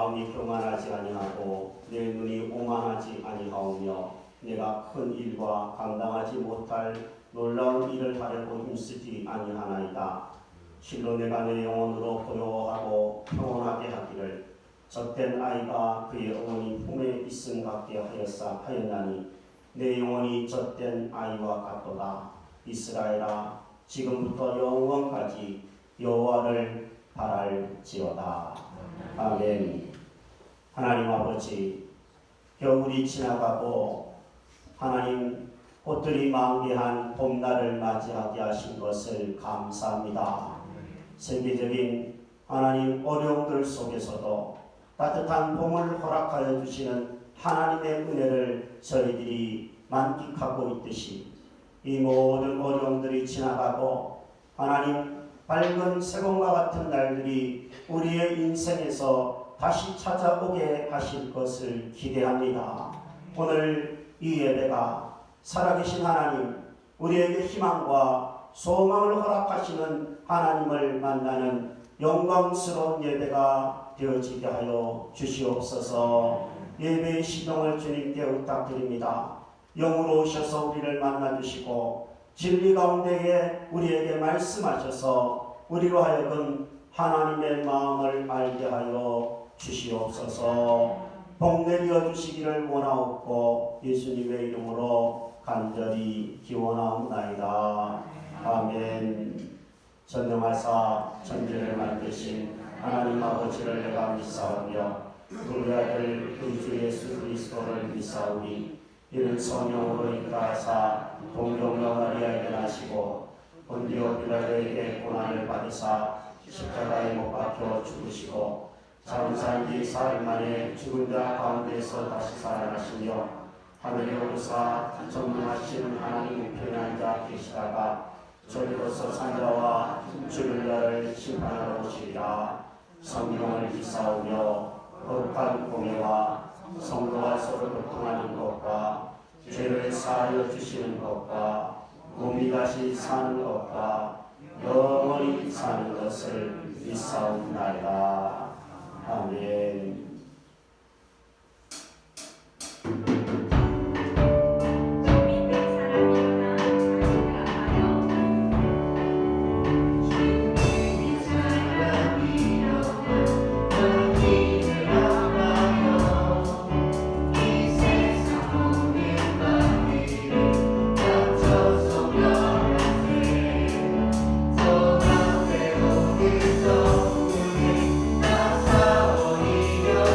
마음이 교만하지 아니하고 내 눈이 오만하지 아니하오며 내가 큰 일과 감당하지 못할 놀라운 일을 하려고 힘쓰지 아니하나이다. 실로 내가 내 영혼으로 고요하고 평온하게 하기를 젖된 아이가 그의 어머니 품에 있음 같게 하였나니 내 영혼이 젖된 아이와 같도다. 이스라엘아, 지금부터 영원까지 여호와를 바랄지어다. 아멘. 하나님 아버지, 겨울이 지나가고 하나님 꽃들이 만개한 봄날을 맞이하게 하신 것을 감사합니다. 세계적인 하나님 어려움들 속에서도 따뜻한 봄을 허락하여 주시는 하나님의 은혜를 저희들이 만끽하고 있듯이 이 모든 어려움들이 지나가고 하나님 밝은 새봄과 같은 날들이 우리의 인생에서 다시 찾아오게 하실 것을 기대합니다. 오늘 이 예배가 살아계신 하나님, 우리에게 희망과 소망을 허락하시는 하나님을 만나는 영광스러운 예배가 되어지게 하여 주시옵소서. 예배의 시동을 주님께 부탁드립니다. 영으로 오셔서 우리를 만나주시고 진리 가운데에 우리에게 말씀하셔서 우리로 하여금 하나님의 마음을 알게 하여 주시옵소서. 복 내려 주시기를 원하옵고 예수님의 이름으로 간절히 기원하옵나이다. 아멘. 전능하사 천지를 만드신 하나님 아버지를 내가 믿사오며 그의 아들 그 주 예수 그리스도를 믿사오니 이는 성령으로 인가하사 동정녀 마리아에게 나시고 본디오 빌라도에게 고난을 받으사 십자가에 못 박혀 죽으시고 장사한 지 사흘 만에 죽은 자 가운데서 다시 살아나시며 하늘에 오르사 전능하신 하나님 우편에 앉아 계시다가 저리로서 산자와 죽은 자를 심판하러 오시리라. 성령을 믿사오며 거룩한 공예와 성도와 서로 교통하는 것과 죄를 사하여 주시는 것과 몸이 다시 사는 것과 영원히 사는 것을 믿사옵나이다. 아멘. 나 사오니며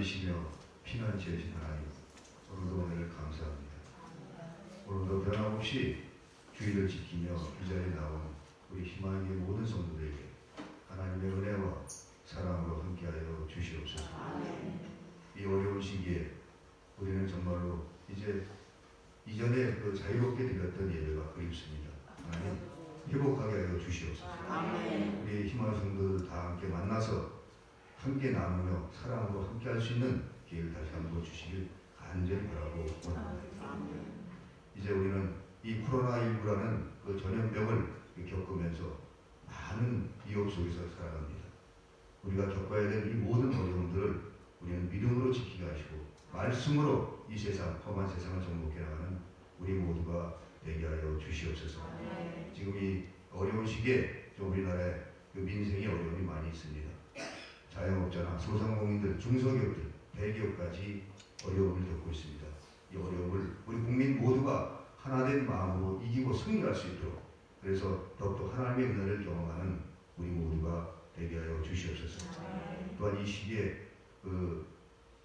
살리시며 피난처이신 하나님, 오늘도 은혜를 감사합니다. 오늘도 변함없이 주의를 지키며 이 자리에 나온 우리 희망의 모든 성도들에게 하나님의 은혜와 사랑으로 함께하여 주시옵소서. 이 어려운 시기에 우리는 정말로 이제 이전에 그 자유롭게 드렸던 예배가 그립습니다. 하나님 회복하게 하여 주시옵소서. 우리 희망 성도들 다 함께 만나서 함께 나누며 사랑으로 함께 할 수 있는 기회를 다시 한번 주시길 간절히 바라고 원합니다. 이제 우리는 이 코로나19라는 그 전염병을 겪으면서 많은 위협 속에서 살아갑니다. 우리가 겪어야 될 이 모든 어려움들을 우리는 믿음으로 지키게 하시고 말씀으로 이 세상, 험한 세상을 정복해 나가는 우리 모두가 되게 하여 주시옵소서. 지금 이 어려운 시기에 우리나라에 그 민생의 어려움이 많이 있습니다. 자영업자나 소상공인들, 중소기업들, 대기업까지 어려움을 겪고 있습니다. 이 어려움을 우리 국민 모두가 하나된 마음으로 이기고 승리할 수 있도록, 그래서 더욱더 하나님의 은혜를 경험하는 우리 모두가 되게 하여 주시옵소서. 또한 이 시기에 그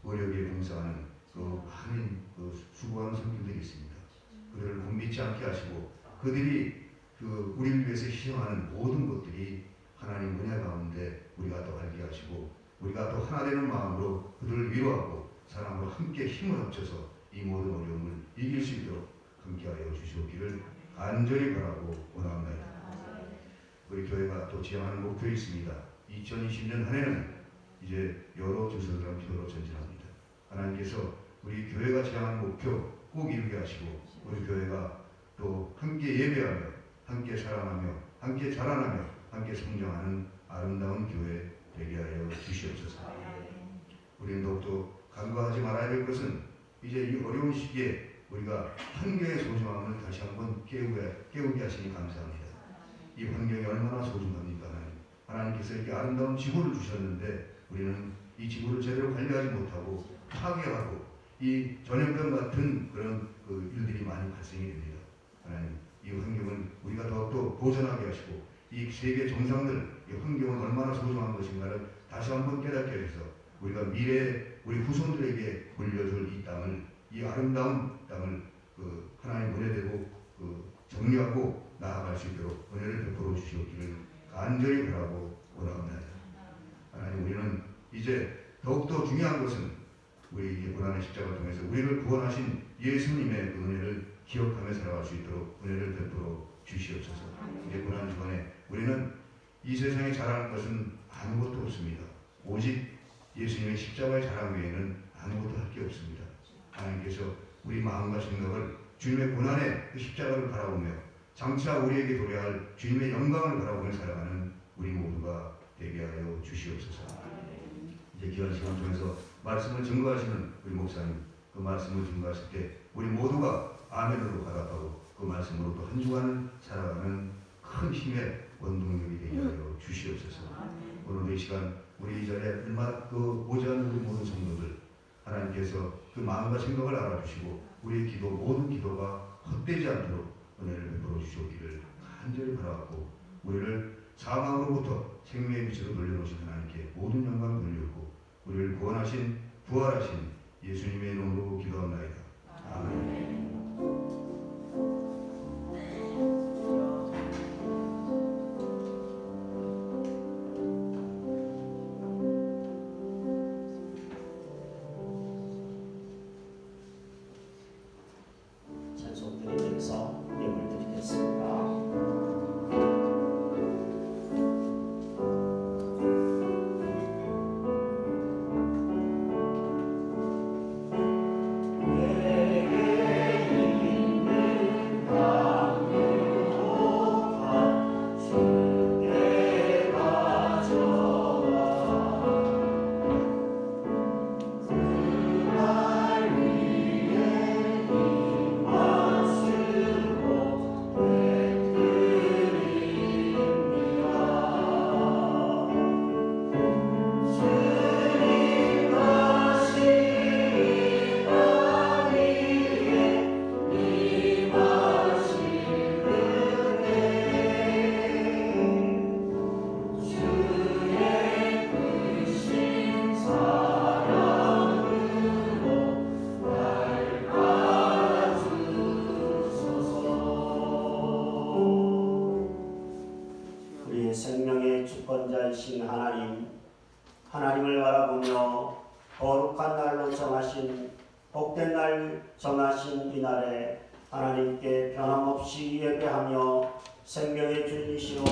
의료계에 봉사하는 그 많은 그 수고하는 성도들이 있습니다. 그들을 곤비치 않게 하시고 그들이 그 우리를 위해서 희생하는 모든 것들이 하나님 은혜 가운데 우리가 또 알게 하시고 우리가 또 하나 되는 마음으로 그들을 위로하고 사랑으로 함께 힘을 합쳐서 이 모든 어려움을 이길 수 있도록 함께하여 주시옵기를 간절히 바라고 원합니다. 우리 교회가 또 지향하는 목표가 있습니다. 2020년 한 해는 이제 여러 주소들한 기도로 전진합니다. 하나님께서 우리 교회가 지향하는 목표 꼭 이루게 하시고 우리 교회가 또 함께 예배하며 함께 사랑하며 함께 자라나며 함께 성장하는 아름다운 교회 되게 하여 주시옵소서. 우리는 더욱더 간과하지 말아야 될 것은 이제 이 어려운 시기에 우리가 환경의 소중함을 다시 한번 깨우게 하시니 감사합니다. 이 환경이 얼마나 소중합니까? 하나님께서 이렇게 아름다운 지구를 주셨는데 우리는 이 지구를 제대로 관리하지 못하고 파괴하고 이 전염병 같은 그런 그 일들이 많이 발생이 됩니다. 하나님, 이 환경을 우리가 더욱더 보존하게 하시고 이 세계 정상들, 이 환경은 얼마나 소중한 것인가를 다시 한번 깨닫게 해서 우리가 미래에 우리 후손들에게 물려줄 이 땅을, 이 아름다운 땅을 그 하나님 은혜대로 그 정리하고 나아갈 수 있도록 은혜를 베풀어 주시옵기를 간절히 바라고 원합니다. 하나님, 우리는 이제 더욱더 중요한 것은 우리 고난의 십자가를 통해서 우리를 구원하신 예수님의 은혜를 기억하며 살아갈 수 있도록 은혜를 베풀어 주시옵소서. 이제 고난 주간에 우리는 이 세상에 잘하는 것은 아무것도 없습니다. 오직 예수님의 십자가의 자랑 외에는 아무것도 할 게 없습니다. 하나님께서 우리 마음과 생각을 주님의 고난의 그 십자가를 바라보며 장차 우리에게 도래할 주님의 영광을 바라보며 살아가는 우리 모두가 되게 하여 주시옵소서. 이제 귀한 시간 통해서 말씀을 증거하시는 우리 목사님, 그 말씀을 증거하실 때 우리 모두가 아멘으로 가답하고 그 말씀으로 또 한 주간을 살아가는 큰 힘의 원동력이 되게 하여 주시옵소서. 오늘도 이 시간 우리 이 자리에 얼마나 그 오지 않는 우리 모든 성도들 하나님께서 그 마음과 생각을 알아주시고 우리의 기도, 모든 기도가 헛되지 않도록 은혜를 베풀어 주시옵기를 간절히 바라고 우리를 사망으로부터 생명의 빛으로 돌려놓으신 하나님께 모든 영광을 돌리고 우리를 구원하신 부활하신 예수님의 이름으로 기도합나이다. 아멘. 찬송 드리면서 예물 드리겠습니다. 내게 거룩한 날로 정하신 복된 날 정하신 이날에 하나님께 변함없이 예배하며 생명의 주이시오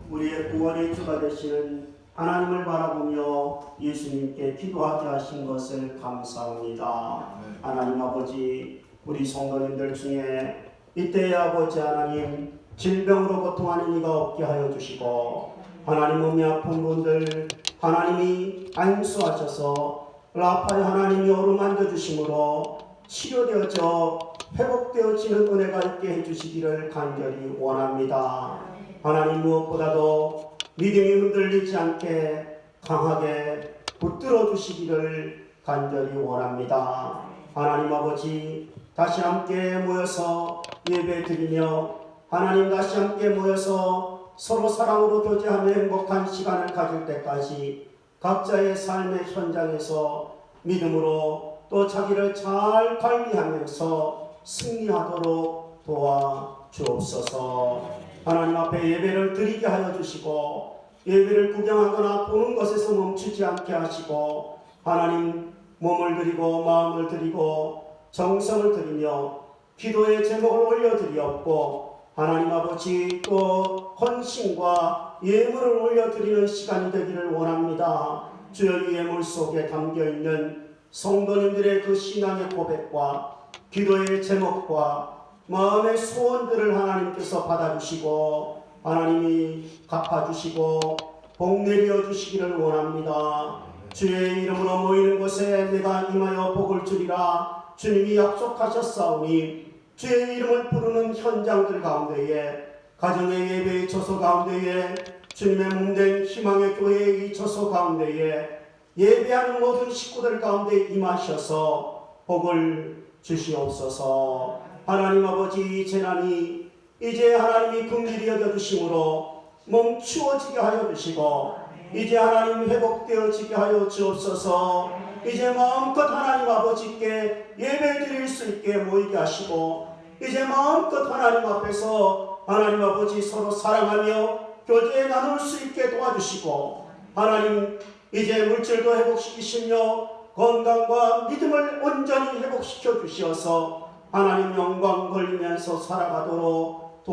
우리의 구원의 주가 되시는 하나님을 바라보며 예수님께 기도하게 하신 것을 감사합니다. 하나님 아버지, 우리 성도님들 중에 이때의 아버지 하나님 질병으로 고통하는 이가 없게 하여 주시고 하나님 몸이 아픈 분들 하나님이 안수하셔서 라파의 하나님이 어루만져 주심으로 치료되어져 회복되어지는 은혜가 있게 해주시기를 간절히 원합니다. 하나님 무엇보다도 믿음이 흔들리지 않게 강하게 붙들어 주시기를 간절히 원합니다. 하나님 아버지 다시 함께 모여서 예배드리며 하나님 다시 함께 모여서 서로 사랑으로 교제하며 행복한 시간을 가질 때까지 각자의 삶의 현장에서 믿음으로 또 자기를 잘 관리하면서 승리하도록 도와 주옵소서. 하나님 앞에 예배를 드리게 하여 주시고 예배를 구경하거나 보는 것에서 멈추지 않게 하시고 하나님 몸을 드리고 마음을 드리고 정성을 드리며 기도의 제목을 올려드리었고 하나님 아버지 또 헌신과 예물을 올려드리는 시간이 되기를 원합니다. 주여 이 예물 속에 담겨있는 성도님들의 그 신앙의 고백과 기도의 제목과 마음의 소원들을 하나님께서 받아주시고 하나님이 갚아주시고 복 내려 주시기를 원합니다. 주의 이름으로 모이는 곳에 내가 임하여 복을 주리라 주님이 약속하셨사오니 주의 이름을 부르는 현장들 가운데에 가정의 예배의 처소 가운데에 주님의 몸된 희망의 교회의 이 처소 가운데에 예배하는 모든 식구들 가운데 임하셔서 복을 주시옵소서. 하나님 아버지 이 재난이 이제 하나님이 긍휼히 여겨주심으로 멈추어지게 하여 주시고 이제 하나님 회복되어지게 하여 주옵소서. 이제 마음껏 하나님 아버지께 예배드릴 수 있게 모이게 하시고 이제 마음껏 하나님 앞에서 하나님 아버지 서로 사랑하며 교제 나눌 수 있게 도와주시고 하나님 이제 물질도 회복시키시며 건강과 믿음을 온전히 회복시켜 주시어서 하나님 영광 걸리면서 살아가도록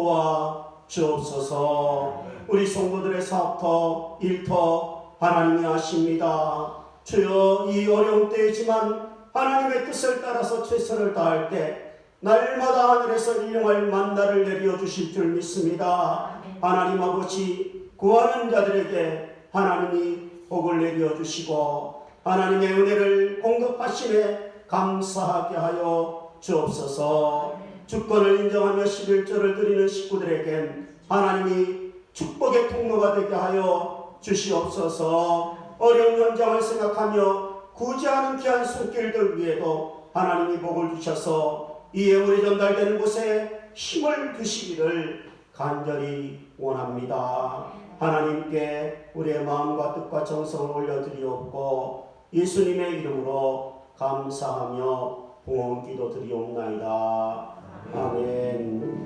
도와주옵소서. 우리 성도들의 사업터 일터 하나님이 아십니다. 주여 이 어려운 때이지만 하나님의 뜻을 따라서 최선을 다할 때 날마다 하늘에서 일용할 만나를 내려 주실 줄 믿습니다. 하나님 아버지 구하는 자들에게 하나님이 복을 내려 주시고 하나님의 은혜를 공급하심에 감사하게 하여 주옵소서. 주권을 인정하며 11조를 드리는 식구들에겐 하나님이 축복의 통로가 되게 하여 주시옵소서. 어려운 현장을 생각하며 구제하는 귀한 손길들 위에도 하나님이 복을 주셔서 이 예물이 전달되는 곳에 힘을 주시기를 간절히 원합니다. 하나님께 우리의 마음과 뜻과 정성을 올려드리옵고 예수님의 이름으로 감사하며 봉헌 기도 드리옵나이다. 아멘.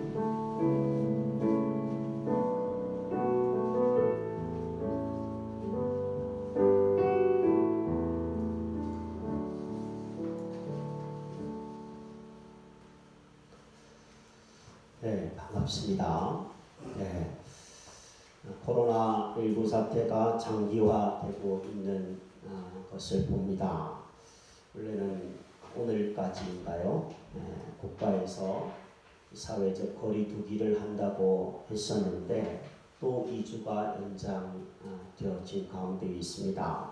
네, 반갑습니다. 네, 코로나19 사태가 장기화되고 있는 것을 봅니다. 원래는 오늘까지인가요? 국가에서 사회적 거리두기를 한다고 했었는데 또 2주가 연장되어진 가운데 있습니다.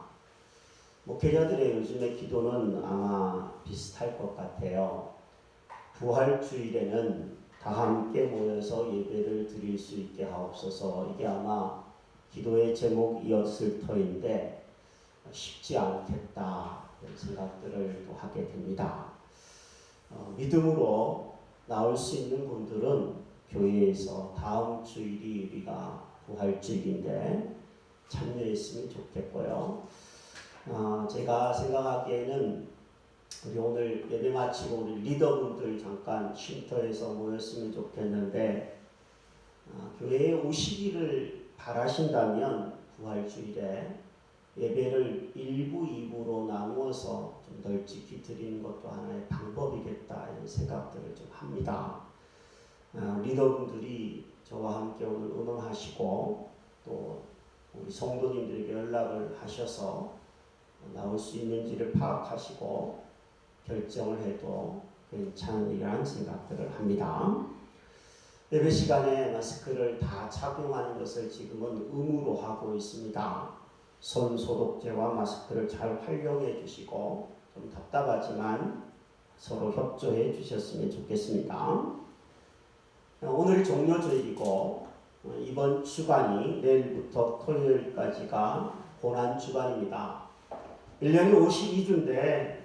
목회자들의 요즘의 기도는 아마 비슷할 것 같아요. 부활주일에는 다 함께 모여서 예배를 드릴 수 있게 하옵소서. 이게 아마 기도의 제목이었을 터인데 쉽지 않겠다 이런 생각들을 또 하게 됩니다. 믿음으로 나올 수 있는 분들은 교회에서 다음 주일이 우리가 부활주일인데 참여했으면 좋겠고요. 제가 생각하기에는 우리 오늘 예배 마치고 우리 리더분들 잠깐 쉼터에서 모였으면 좋겠는데 교회에 오시기를 바라신다면 부활주일에 예배를 1부, 2부로 나누어서 드리는 것도 하나의 방법이겠다 이런 생각들을 좀 합니다. 리더분들이 저와 함께 오늘 의논하시고 또 우리 성도님들에게 연락을 하셔서 나올 수 있는지를 파악하시고 결정을 해도 괜찮으리라는 생각들을 합니다. 예배 시간에 마스크를 다 착용하는 것을 지금은 의무로 하고 있습니다. 손 소독제와 마스크를 잘 활용해 주시고 좀 답답하지만 서로 협조해 주셨으면 좋겠습니다. 오늘이 종료주일이고 이번 주간이 내일부터 토요일까지가 고난주간입니다. 1년이 52주인데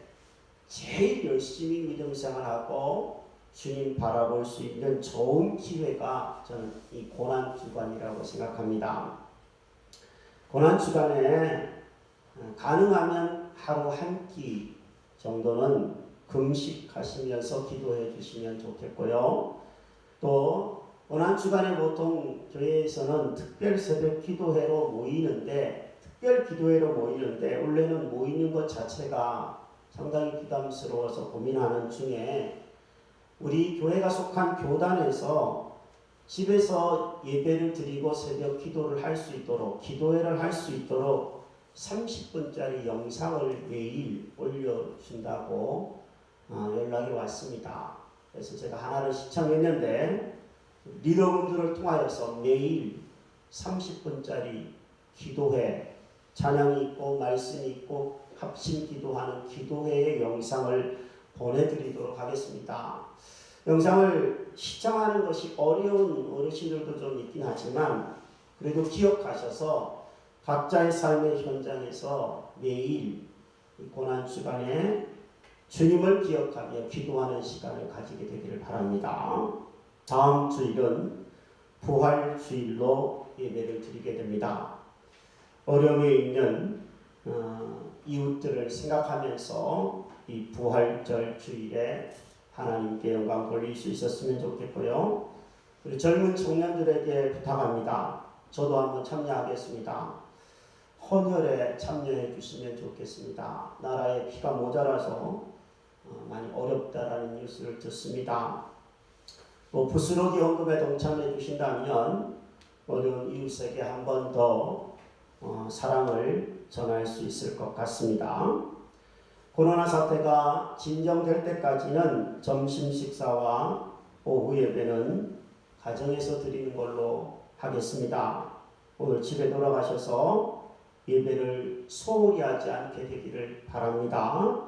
제일 열심히 믿음생활하고 주님 바라볼 수 있는 좋은 기회가 저는 이 고난주간이라고 생각합니다. 고난주간에 가능하면 하루 한 끼 정도는 금식하시면서 기도해 주시면 좋겠고요. 또 고난주간에 보통 교회에서는 특별 새벽 기도회로 모이는데 원래는 모이는 것 자체가 상당히 부담스러워서 고민하는 중에 우리 교회가 속한 교단에서 집에서 예배를 드리고 새벽 기도를 할 수 있도록 기도회를 할 수 있도록 30분짜리 영상을 매일 올려준다고 연락이 왔습니다. 그래서 제가 하나를 시청했는데 리더분들을 통하여서 매일 30분짜리 기도회, 찬양이 있고 말씀이 있고 합심 기도하는 기도회의 영상을 보내드리도록 하겠습니다. 영상을 시청하는 것이 어려운 어르신들도 좀 있긴 하지만 그래도 기억하셔서 각자의 삶의 현장에서 매일 고난주간에 주님을 기억하며 기도하는 시간을 가지게 되기를 바랍니다. 다음 주일은 부활주일로 예배를 드리게 됩니다. 어려움에 있는 이웃들을 생각하면서 이 부활절 주일에 하나님께 영광 돌릴 수 있었으면 좋겠고요. 우리 젊은 청년들에게 부탁합니다. 저도 한번 참여하겠습니다. 헌혈에 참여해 주시면 좋겠습니다. 나라에 피가 모자라서 많이 어렵다라는 뉴스를 듣습니다. 또 부스러기 헌금에 동참해 주신다면 어려운 이웃에게 한 번 더 사랑을 전할 수 있을 것 같습니다. 코로나 사태가 진정될 때까지는 점심 식사와 오후 예배는 가정에서 드리는 걸로 하겠습니다. 오늘 집에 돌아가셔서 예배를 소홀히 하지 않게 되기를 바랍니다.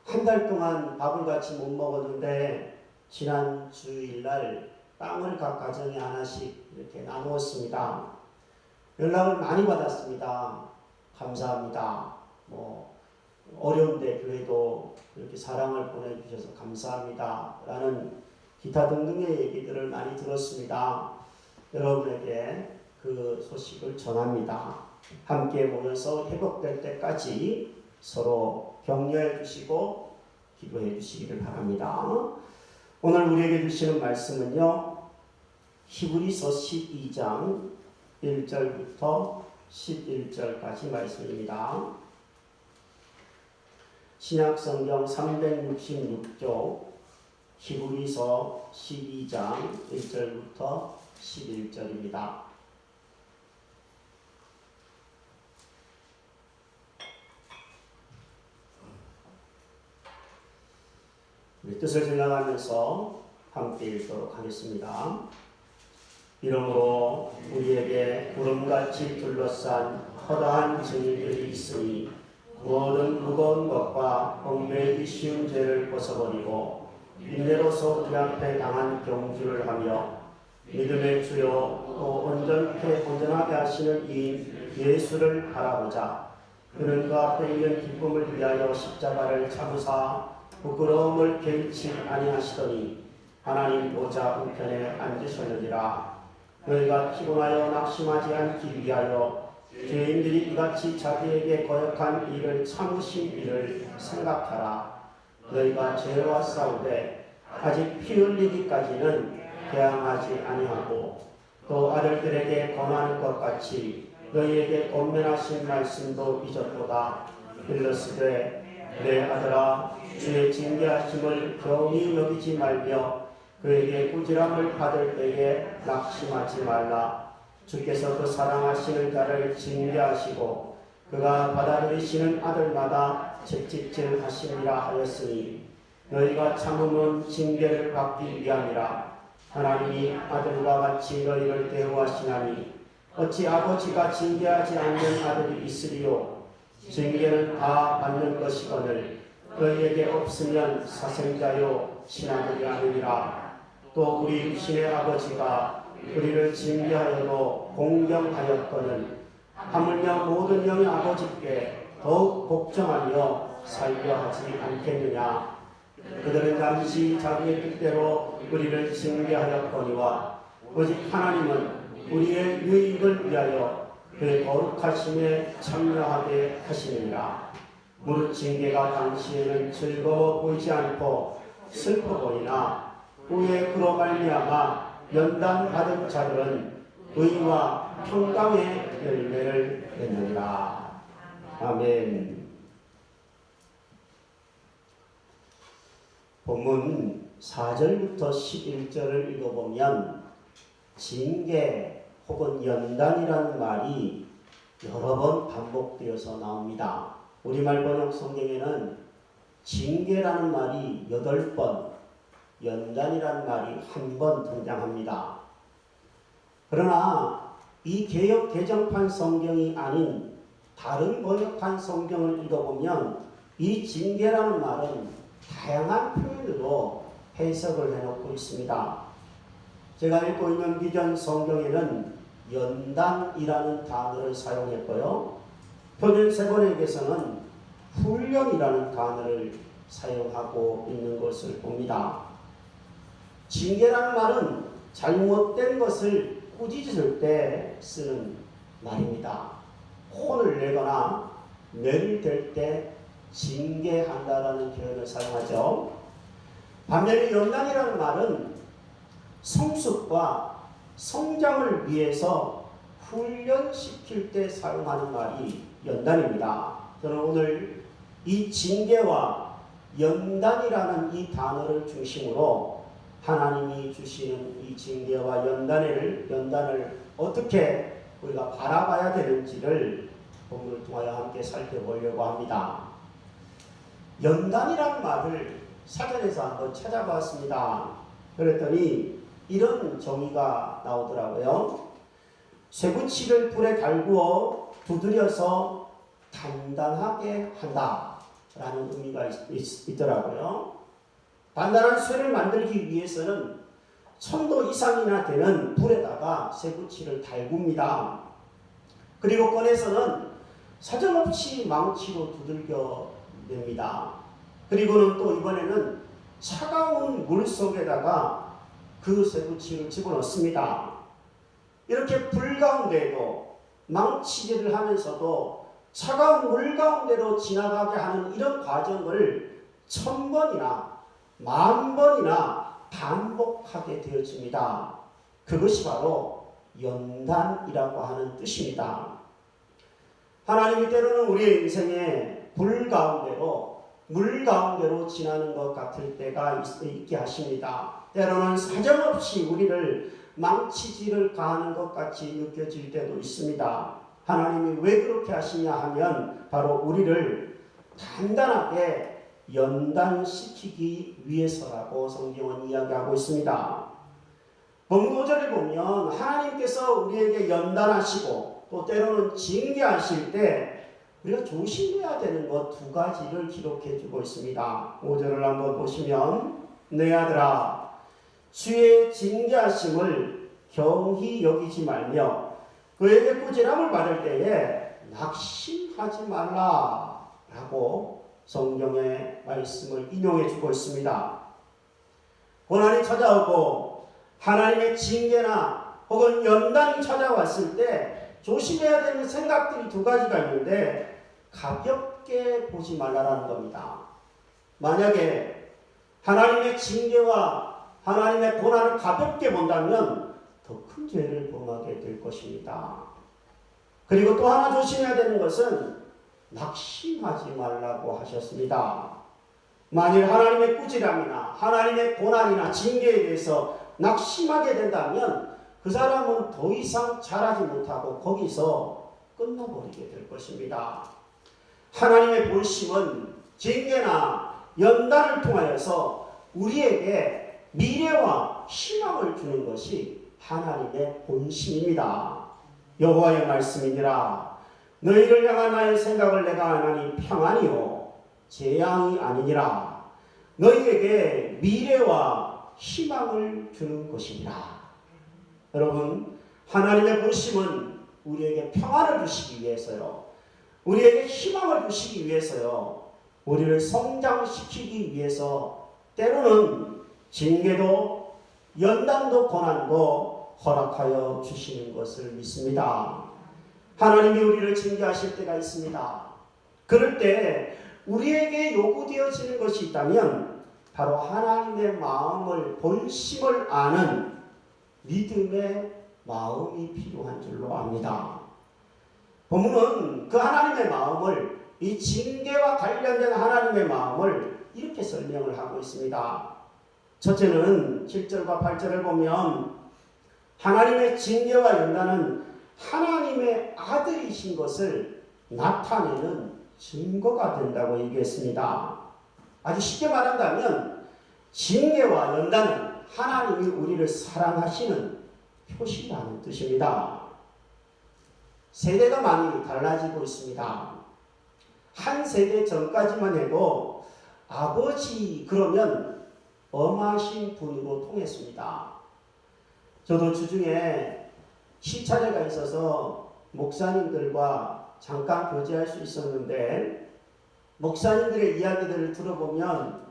한 달 동안 밥을 같이 못 먹었는데 지난 주일날 빵을 각 가정에 하나씩 이렇게 나누었습니다. 연락을 많이 받았습니다. 감사합니다. 어려운데 교회도 이렇게 사랑을 보내주셔서 감사합니다. 라는 기타 등등의 얘기들을 많이 들었습니다. 여러분에게 그 소식을 전합니다. 함께 모여서 회복될 때까지 서로 격려해 주시고 기도해 주시기를 바랍니다. 오늘 우리에게 주시는 말씀은요, 히브리서 12장 1절부터 11절까지 말씀입니다. 신약성경 366쪽 히브리서 12장 1절부터 11절입니다. 우리 뜻을 생각하면서 함께 읽도록 하겠습니다. 이러므로 우리에게 구름같이 둘러싼 허다한 증인들이 있으니 모든 무거운 것과 얽매이기 쉬운 죄를 벗어버리고 인내로서 우리 앞에 당한 경주를 하며 믿음의 주요 또 온전하게 하시는 이인 예수를 바라보자. 그는 그 앞에 있는 기쁨을 위하여 십자가를 참으사 부끄러움을 개의치 아니하시더니 하나님 보좌 우편에 앉으셨느니라. 너희가 피곤하여 낙심하지 않기 위하여 죄인들이 이같이 자기에게 거역한 일을 참으신 일을 생각하라. 너희가 죄와 싸우되 아직 피 흘리기까지는 대항하지 아니하고 또 아들들에게 권하는 것 같이 너희에게 권면하신 말씀도 잊었도다. 일러스되 내 아들아 주의 징계하심을 경히 여기지 말며 그에게 꾸지람을 받을 때에 낙심하지 말라. 주께서 그 사랑하시는 자를 징계하시고 그가 받아들이시는 아들마다 채찍질 하심이라 하였으니 너희가 참음은 징계를 받기 위함이라. 하나님이 아들과 같이 너희를 대우하시나니 어찌 아버지가 징계하지 않는 아들이 있으리요. 징계는 다 받는 것이거늘 너희에게 없으면 사생자요 친아들이 아니니라. 또 우리 신의 아버지가 우리를 징계하여도 공경하였거늘 하물며 모든 영의 아버지께 더욱 복종하며 살려 하지 않겠느냐. 그들은 잠시 자기의 뜻대로 우리를 징계하였거니와 오직 하나님은 우리의 유익을 위하여 그의 거룩하심에 참여하게 하시느니라. 무릇 징계가 당시에는 즐거워 보이지 않고 슬퍼 보이나 후에 그로 말미암아 연단받은 자들은 의와 평강의 열매를 맺느니라. 아멘. 본문 4절부터 11절을 읽어보면 징계 혹은 연단이라는 말이 여러 번 반복되어서 나옵니다. 우리말 번역 성경에는 징계라는 말이 8번, 연단이라는 말이 1번 등장합니다. 그러나 이 개역 개정판 성경이 아닌 다른 번역판 성경을 읽어보면 이 징계라는 말은 다양한 표현으로 해석을 해놓고 있습니다. 제가 읽고 있는 비전 성경에는 연단이라는 단어를 사용했고요. 표준 세번역에서는 훈련이라는 단어를 사용하고 있는 것을 봅니다. 징계라는 말은 잘못된 것을 꾸짖을 때 쓰는 말입니다. 혼을 내거나 뇌를 댈 때 징계한다라는 표현을 사용하죠. 반면에 연단이라는 말은 성숙과 성장을 위해서 훈련시킬 때 사용하는 말이 연단입니다. 저는 오늘 이 징계와 연단이라는 이 단어를 중심으로 하나님이 주시는 이 징계와 연단을 어떻게 우리가 바라봐야 되는지를 본문을 통하여 함께 살펴보려고 합니다. 연단이라는 말을 사전에서 한번 찾아봤습니다. 그랬더니 이런 정의가 나오더라고요. 쇠붙이를 불에 달구어 두드려서 단단하게 한다 라는 의미가 있더라고요. 단단한 쇠를 만들기 위해서는 1000도 이상이나 되는 불에다가 쇠붙이를 달굽니다. 그리고 꺼내서는 사정없이 망치로 두들겨 냅니다. 그리고는 또 이번에는 차가운 물 속에다가 그 쇠붙이를 집어넣습니다. 이렇게 불 가운데도 망치질을 하면서도 차가운 물 가운데로 지나가게 하는 이런 과정을 1000번이나 10,000번이나 반복하게 되어집니다. 그것이 바로 연단이라고 하는 뜻입니다. 하나님이 때로는 우리의 인생에 불 가운데로 물 가운데로 지나는 것 같을 때가 있게 하십니다. 때로는 사정없이 우리를 망치질을 가하는 것 같이 느껴질 때도 있습니다. 하나님이 왜 그렇게 하시냐 하면 바로 우리를 단단하게 연단시키기 위해서라고 성경은 이야기하고 있습니다. 본문 5절을 보면 하나님께서 우리에게 연단하시고 또 때로는 징계하실 때 우리가 조심해야 되는 것 2가지를 기록해 주고 있습니다. 5절을 한번 보시면 내 아들아 주의 징계하심을 경히 여기지 말며 그에게 꾸지람을 받을 때에 낙심하지 말라 라고 성경의 말씀을 인용해 주고 있습니다. 고난이 찾아오고 하나님의 징계나 혹은 연단이 찾아왔을 때 조심해야 되는 생각들이 2가지가 있는데 가볍게 보지 말라라는 겁니다. 만약에 하나님의 징계와 하나님의 고난을 가볍게 본다면 더 큰 죄를 범하게 될 것입니다. 그리고 또 하나 조심해야 되는 것은 낙심하지 말라고 하셨습니다. 만일 하나님의 꾸지람이나 하나님의 고난이나 징계에 대해서 낙심하게 된다면 그 사람은 더 이상 자라지 못하고 거기서 끝나버리게 될 것입니다. 하나님의 볼심은 징계나 연단을 통하여서 우리에게 미래와 희망을 주는 것이 하나님의 본심입니다. 여호와의 말씀이니라. 너희를 향한 나의 생각을 내가 하나니 평안이요 재앙이 아니니라. 너희에게 미래와 희망을 주는 것이니라. 여러분, 하나님의 본심은 우리에게 평안을 주시기 위해서요, 우리에게 희망을 주시기 위해서요, 우리를 성장시키기 위해서 때로는 징계도 연단도 고난도 허락하여 주시는 것을 믿습니다. 하나님이 우리를 징계하실 때가 있습니다. 그럴 때 우리에게 요구되어지는 것이 있다면 바로 하나님의 마음을 본심을 아는 믿음의 마음이 필요한 줄로 압니다. 본문은 그 하나님의 마음을, 이 징계와 관련된 하나님의 마음을 이렇게 설명을 하고 있습니다. 첫째는 7절과 8절을 보면 하나님의 징계와 연단은 하나님의 아들이신 것을 나타내는 증거가 된다고 얘기했습니다. 아주 쉽게 말한다면 징계와 연단은 하나님이 우리를 사랑하시는 표시라는 뜻입니다. 세대가 많이 달라지고 있습니다. 한 세대 전까지만 해도 아버지 그러면 엄하신 분으로 통했습니다. 저도 주중에 시차례가 있어서 목사님들과 잠깐 교제할 수 있었는데, 목사님들의 이야기들을 들어보면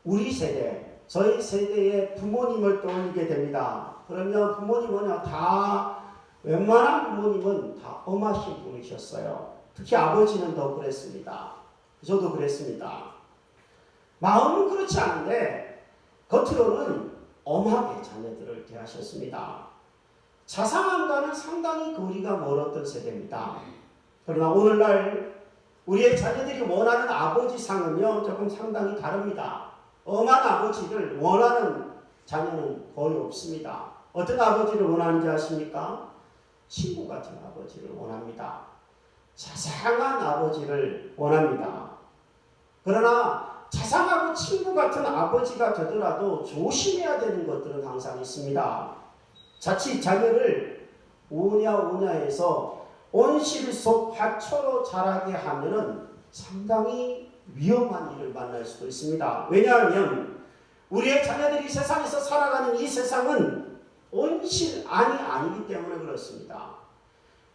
우리 세대, 저희 세대의 부모님을 떠올리게 됩니다. 그러면 부모님은 웬만한 부모님은 다 엄하신 분이셨어요. 특히 아버지는 더 그랬습니다. 저도 그랬습니다. 마음은 그렇지 않은데 겉으로는 엄하게 자녀들을 대하셨습니다. 자상함과는 상당히 거리가 멀었던 세대입니다. 그러나 오늘날 우리의 자녀들이 원하는 아버지 상은요, 조금 상당히 다릅니다. 엄한 아버지를 원하는 자녀는 거의 없습니다. 어떤 아버지를 원하는지 아십니까? 친구 같은 아버지를 원합니다. 자상한 아버지를 원합니다. 그러나 자상하고 친구 같은 아버지가 되더라도 조심해야 되는 것들은 항상 있습니다. 자칫 자녀를 오냐오냐해서 온실 속 화초로 자라게 하면은 상당히 위험한 일을 만날 수도 있습니다. 왜냐하면 우리의 자녀들이 세상에서 살아가는 이 세상은 온실 안이 아니기 때문에 그렇습니다.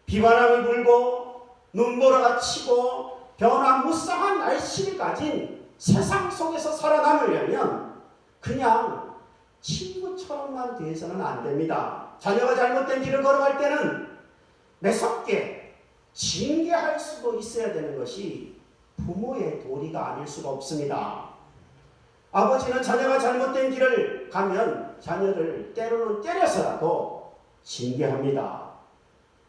비바람이 불고 눈보라가 치고 변화무쌍한 날씨를 가진 세상 속에서 살아남으려면 그냥 친구처럼만 돼서는 안 됩니다. 자녀가 잘못된 길을 걸어갈 때는 매섭게 징계할 수도 있어야 되는 것이 부모의 도리가 아닐 수가 없습니다. 아버지는 자녀가 잘못된 길을 가면 자녀를 때로는 때려서라도 징계합니다.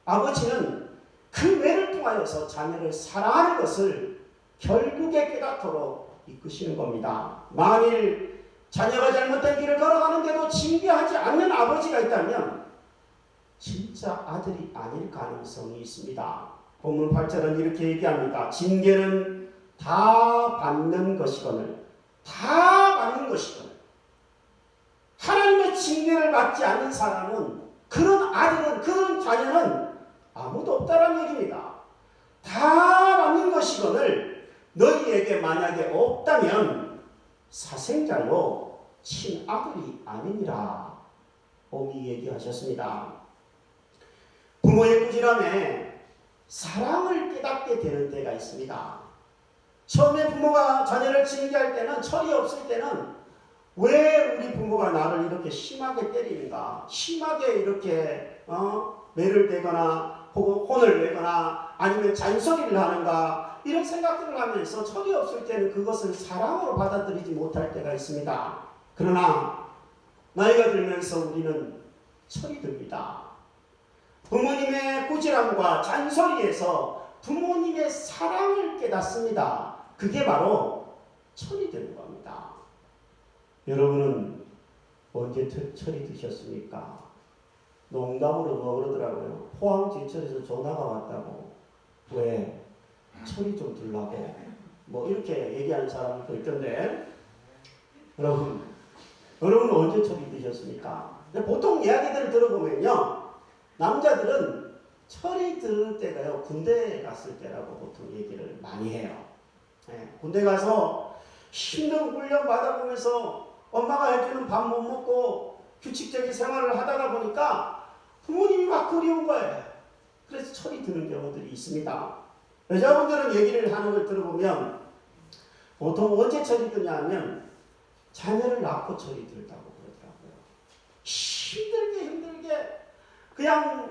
아버지는 그 외를 통하여서 자녀를 사랑하는 것을 결국에 깨닫도록 이끄시는 겁니다. 만일 자녀가 잘못된 길을 걸어가는데도 징계하지 않는 아버지가 있다면 진짜 아들이 아닐 가능성이 있습니다. 본문 8절은 이렇게 얘기합니다. 징계는 다 받는 것이거늘, 다 받는 것이거늘. 하나님의 징계를 받지 않는 사람은, 그런 아들은, 그런 자녀는 아무도 없다는 얘기입니다. 다 받는 것이거늘 너희에게 만약에 없다면 사생자요 친아들이 아니니라. 어미 얘기하셨습니다. 부모의 꾸지람에 사랑을 깨닫게 되는 때가 있습니다. 처음에 부모가 자녀를 징계할 때는, 철이 없을 때는 왜 우리 부모가 나를 이렇게 심하게 때리는가, 심하게 이렇게 매를 대거나 혹은 혼을 내거나 아니면 잔소리를 하는가, 이런 생각들을 하면서 철이 없을 때는 그것을 사랑으로 받아들이지 못할 때가 있습니다. 그러나 나이가 들면서 우리는 철이 듭니다. 부모님의 꾸지람과 잔소리에서 부모님의 사랑을 깨닫습니다. 그게 바로 철이 되는 겁니다. 여러분은 언제 철이 드셨습니까? 농담으로 뭐 그러더라고요. 포항 제철에서 전화가 왔다고. 왜? 철이 좀 들라고. 뭐 이렇게 얘기하는 사람도 있던데, 여러분은 언제 철이 드셨습니까? 보통 이야기들을 들어보면요, 남자들은 철이 들 때가요, 군대에 갔을 때라고 보통 얘기를 많이 해요. 군대 가서 힘든 훈련 받아보면서 엄마가 해주는 밥 못 먹고 규칙적인 생활을 하다가 보니까 부모님이 막 그리운 거예요. 그래서 철이 드는 경우들이 있습니다. 여자분들은 얘기를 하는 걸 들어보면 보통 언제 철이 드냐면 자녀를 낳고 철이 들다고 그러더라고요. 힘들게 그냥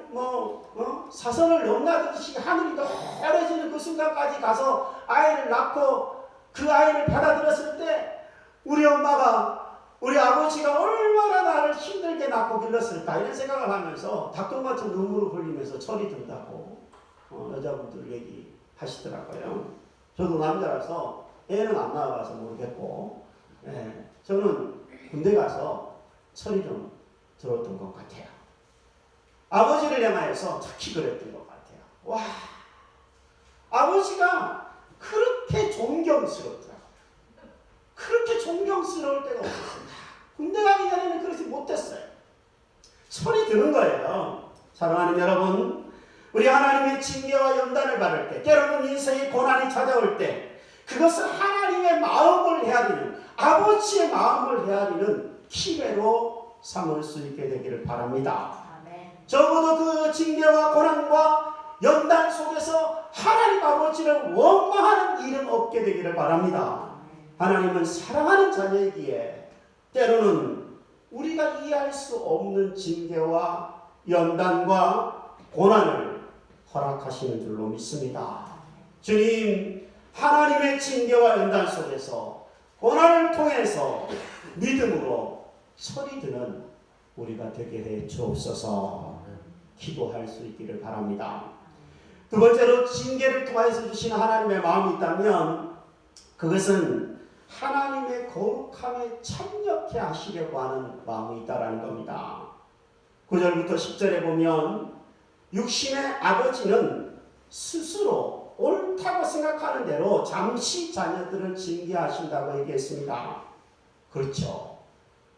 사선을 넘나듯이 하늘이 노래지는 그 순간까지 가서 아이를 낳고 그 아이를 받아들였을 때 우리 엄마가, 우리 아버지가 얼마나 나를 힘들게 낳고 길렀을까 이런 생각을 하면서 닭똥 같은 눈물을 흘리면서 철이 든다고 여자분들 얘기하시더라고요. 저도 남자라서 애는 안 낳아봐서 모르겠고, 저는 군대 가서 철이 좀 들었던 것 같아요. 아버지를 향하여서 특히 그랬던 것 같아요. 와, 아버지가 그렇게 존경스럽더라고요. 그렇게 존경스러울 때가 없었습니다. 군대 가기 전에는 그렇게 못했어요. 철이 드는 거예요. 사랑하는 여러분, 우리 하나님의 징계와 연단을 받을 때, 때로는 인생의 고난이 찾아올 때, 그것은 하나님의 마음을 헤아리는, 아버지의 마음을 헤아리는 기회로 삼을 수 있게 되기를 바랍니다. 아멘. 적어도 그 징계와 고난과 연단 속에서 하나님 아버지를 원망하는 일은 없게 되기를 바랍니다. 하나님은 사랑하는 자녀이기에 때로는 우리가 이해할 수 없는 징계와 연단과 고난을 허락하시는 줄로 믿습니다. 주님, 하나님의 징계와 연단 속에서 고난을 통해서 믿음으로 철이 드는 우리가 되게 해 주옵소서. 기도할 수 있기를 바랍니다. 두 번째로, 징계를 통해서 주시는 하나님의 마음이 있다면 그것은 하나님의 거룩함에 참여케 하시려고 하는 마음이 있다라는 겁니다. 9절부터 10절에 보면 육신의 아버지는 스스로 옳다고 생각하는 대로 잠시 자녀들을 징계하신다고 얘기했습니다. 그렇죠.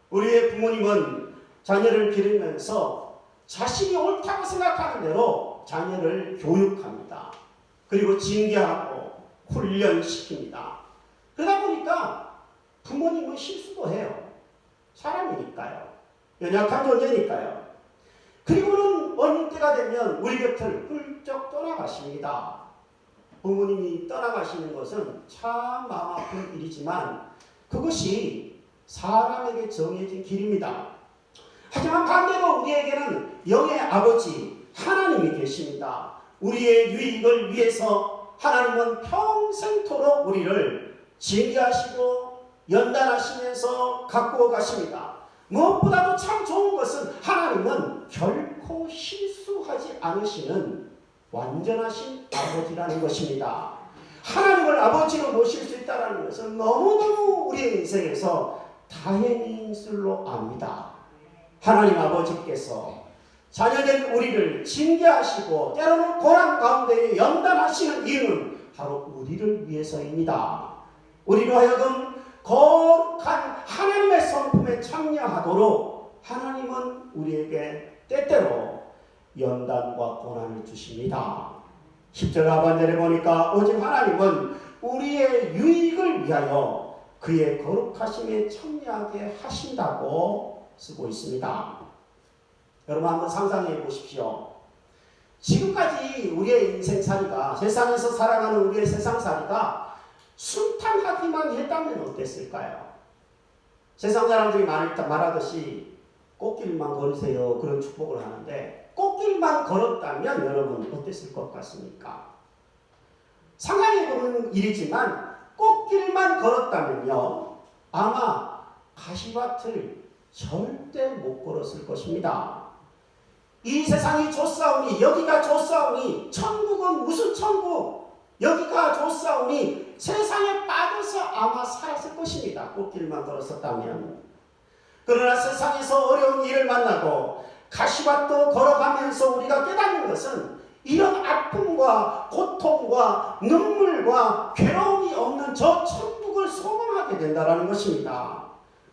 우리의 부모님은 자녀를 기르면서 자신이 옳다고 생각하는 대로 자녀를 교육합니다. 그리고 징계하고 훈련시킵니다. 그러다 보니까 부모님은 실수도 해요. 사람이니까요. 연약한 존재니까요. 그리고는 어느 때가 되면 우리 곁을 훌쩍 떠나가십니다. 부모님이 떠나가시는 것은 참 마음 아픈 일이지만 그것이 사람에게 정해진 길입니다. 하지만 반대로 우리에게는 영의 아버지 하나님이 계십니다. 우리의 유익을 위해서 하나님은 평생토록 우리를 징계하시고 연단하시면서 갖고 가십니다. 무엇보다도 참 좋은 것은 하나님은 결코 실수하지 않으시는 완전하신 아버지라는 것입니다. 하나님을 아버지로 모실 수 있다는 것은 너무너무 우리의 인생에서 다행인 줄로 압니다. 하나님 아버지께서 자녀된 우리를 징계하시고 때로는 고난 가운데 연단하시는 이유는 바로 우리를 위해서입니다. 우리로 하여금 거룩한 하나님의 성품에 참여하도록 하나님은 우리에게 때때로 연단과 고난을 주십니다. 10절 하반절에 보니까 오직 하나님은 우리의 유익을 위하여 그의 거룩하심에 참여하게 하신다고 쓰고 있습니다. 여러분 한번 상상해 보십시오. 지금까지 우리의 인생살이가, 세상에서 살아가는 우리의 세상살이가 순탄하기만 했다면 어땠을까요? 세상 사람들이 말하듯이 꽃길만 걸으세요, 그런 축복을 하는데 꽃길만 걸었다면 여러분 어땠을 것 같습니까? 상상해보는 일이지만 꽃길만 걸었다면요 아마 가시밭을 절대 못 걸었을 것입니다. 이 세상이 좋사오니 여기가 좋사오니 천국은 무슨 천국 여기가 좋사오니 세상에 빠져서 아마 살았을 것입니다. 꽃길만 걸었었다면. 그러나 세상에서 어려운 일을 만나고 가시밭도 걸어가면서 우리가 깨닫는 것은 이런 아픔과 고통과 눈물과 괴로움이 없는 저 천국을 소망하게 된다는 것입니다.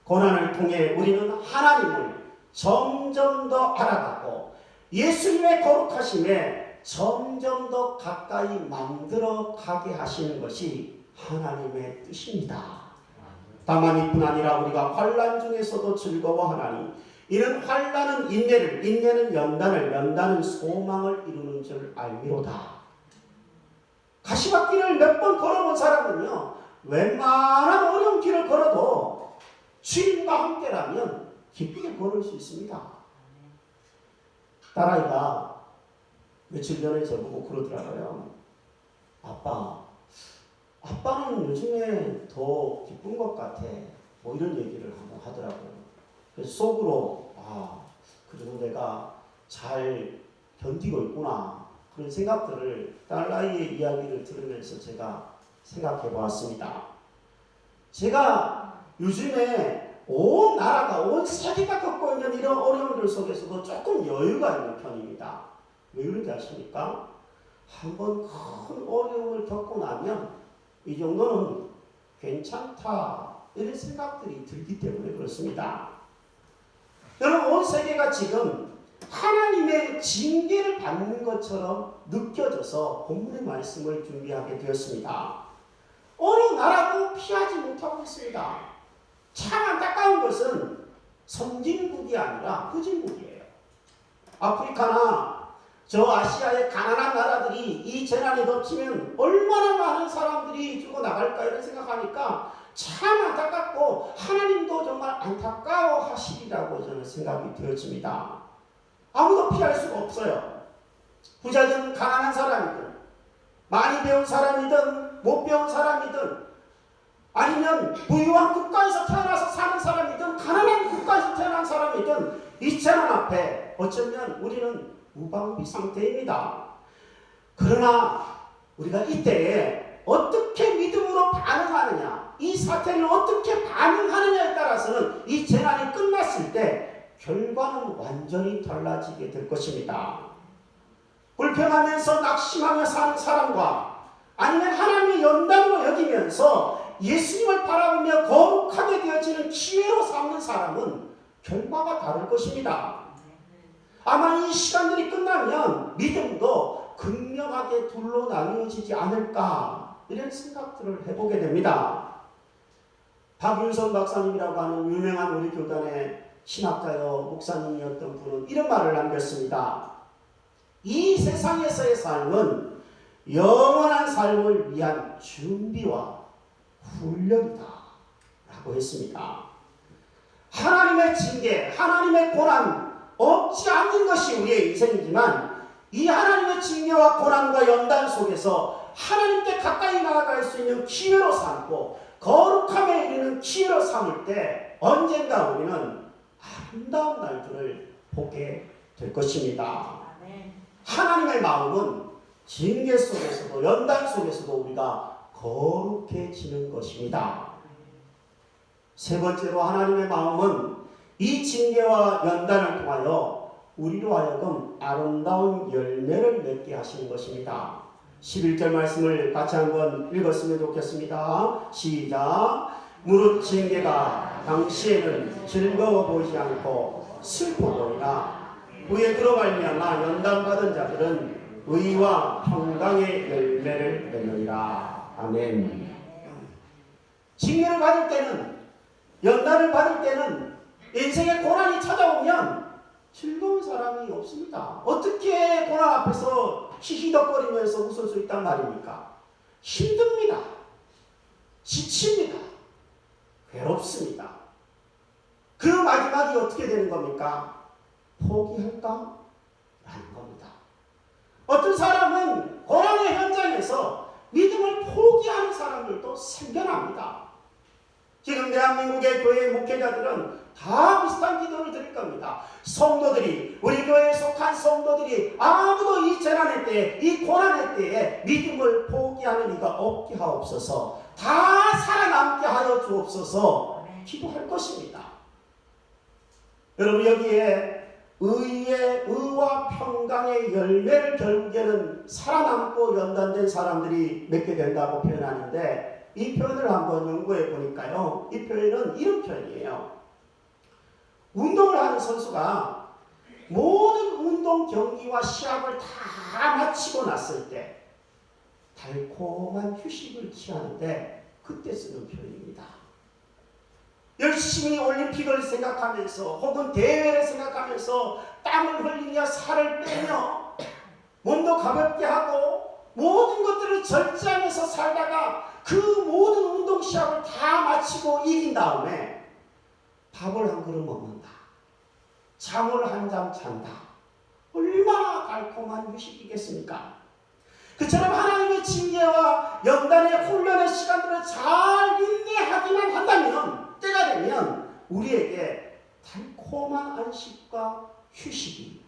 고난을 통해 우리는 하나님을 점점 더 알아가고 예수님의 거룩하심에 점점 더 가까이 만들어 가게 하시는 것이 하나님의 뜻입니다. 다만 이뿐 아니라 우리가 환난 중에서도 즐거워하나니 이는 환난은 인내를, 인내는 연단을, 연단은 소망을 이루는 줄 알미로다. 가시밭길을 몇 번 걸어본 사람은요, 웬만한 어려운 길을 걸어도 주님과 함께라면 기쁘게 걸을 수 있습니다. 딸아이가 며칠 전에 저보고 그러더라고요. 아빠는 요즘에 더 기쁜 것 같아. 뭐 이런 얘기를 한번 하더라고요. 그래서 속으로 그래도 내가 잘 견디고 있구나. 그런 생각들을 딸아이의 이야기를 들으면서 제가 생각해 보았습니다. 제가 요즘에 온 나라가, 온 세계가 겪고 있는 이런 어려움들 속에서도 조금 여유가 있는 편입니다. 왜 그런지 아십니까? 한번 큰 어려움을 겪고 나면 이 정도는 괜찮다 이런 생각들이 들기 때문에 그렇습니다. 여러분, 온 세계가 지금 하나님의 징계를 받는 것처럼 느껴져서 본문의 말씀을 준비하게 되었습니다. 어느 나라도 피하지 못하고 있습니다. 참 안타까운 것은 선진국이 아니라 후진국이에요. 아프리카나 저 아시아의 가난한 나라들이 이 재난이 덮치면 얼마나 많은 사람들이 죽어 나갈까 이런 생각하니까 참 안타깝고 하나님도 정말 안타까워 하시리라고 저는 생각이 되어집니다. 아무도 피할 수가 없어요. 부자든 가난한 사람이든 많이 배운 사람이든 못 배운 사람이든 아니면 부유한 국가에서 태어나서 사는 사람이든 가난한 국가에서 태어난 사람이든 이 재난 앞에 어쩌면 우리는 무방비 상태입니다. 그러나 우리가 이때에 어떻게 믿음으로 반응하느냐, 이 사태를 어떻게 반응하느냐에 따라서는 이 재난이 끝났을 때 결과는 완전히 달라지게 될 것입니다. 불평하면서 낙심하며 사는 사람과 아니면 하나님의 연단으로 여기면서 예수님을 바라보며 거룩하게 되어지는 기회로 삼는 사람은 결과가 다를 것입니다. 아마 이 시간들이 끝나면 믿음도 극명하게 둘로 나누어지지 않을까 이런 생각들을 해보게 됩니다. 박윤선 박사님이라고 하는 유명한 우리 교단의 신학자요 목사님이었던 분은 이런 말을 남겼습니다. 이 세상에서의 삶은 영원한 삶을 위한 준비와 훈련이다 라고 했습니다. 하나님의 징계, 하나님의 고난 없지 않는 것이 우리의 인생이지만 이 하나님의 징계와 고난과 연단 속에서 하나님께 가까이 나아갈 수 있는 기회로 삼고 거룩함에 이르는 기회로 삼을 때 언젠가 우리는 아름다운 날들을 보게 될 것입니다. 하나님의 마음은 징계 속에서도 연단 속에서도 우리가 거룩해지는 것입니다. 세 번째로 하나님의 마음은 이 징계와 연단을 통하여 우리로 하여금 아름다운 열매를 맺게 하시는 것입니다. 11절 말씀을 같이 한번 읽었으면 좋겠습니다. 시작. 무릇 징계가 당시에는 즐거워 보이지 않고 슬퍼 보이나 후에 그로 말미암아 연단받은 자들은 의와 평강의 열매를 맺느니라. 아멘. 징계를 받을 때는, 연단을 받을 때는, 인생에 고난이 찾아오면 즐거운 사람이 없습니다. 어떻게 고난 앞에서 히히덕거리면서 웃을 수 있단 말입니까? 힘듭니다. 지칩니다. 괴롭습니다. 그 마지막이 어떻게 되는 겁니까? 포기할까? 라는 겁니다. 어떤 사람은 고난의 현장에서 믿음을 포기하는 사람들도 생겨납니다. 지금 대한민국의 교회 목회자들은 다 비슷한 기도를 드릴 겁니다. 성도들이, 우리 교회에 속한 성도들이 아무도 이 재난의 때에, 이 고난의 때에 믿음을 포기하는 이가 없게 하옵소서. 다 살아남게 하여 주옵소서. 기도할 것입니다. 여러분, 여기에 의와 평강의 열매를 결국에는 살아남고 연단된 사람들이 맺게 된다고 표현하는데, 이 표현을 한번 연구해 보니까요, 이 표현은 이런 표현이에요. 운동을 하는 선수가 모든 운동 경기와 시합을 다 마치고 났을 때 달콤한 휴식을 취하는데, 그때 쓰는 표현입니다. 열심히 올림픽을 생각하면서 혹은 대회를 생각하면서 땀을 흘리며 살을 빼며 몸도 가볍게 하고 모든 것들을 절제하면서 살다가 그 모든 운동 시합을 다 마치고 이긴 다음에 밥을 한 그릇 먹는다. 잠을 한 잠 잔다. 얼마나 달콤한 휴식이겠습니까? 그처럼 하나님의 징계와 연단의 훈련의 시간들을 잘 인내하기만 한다면, 때가 되면 우리에게 달콤한 안식과 휴식이,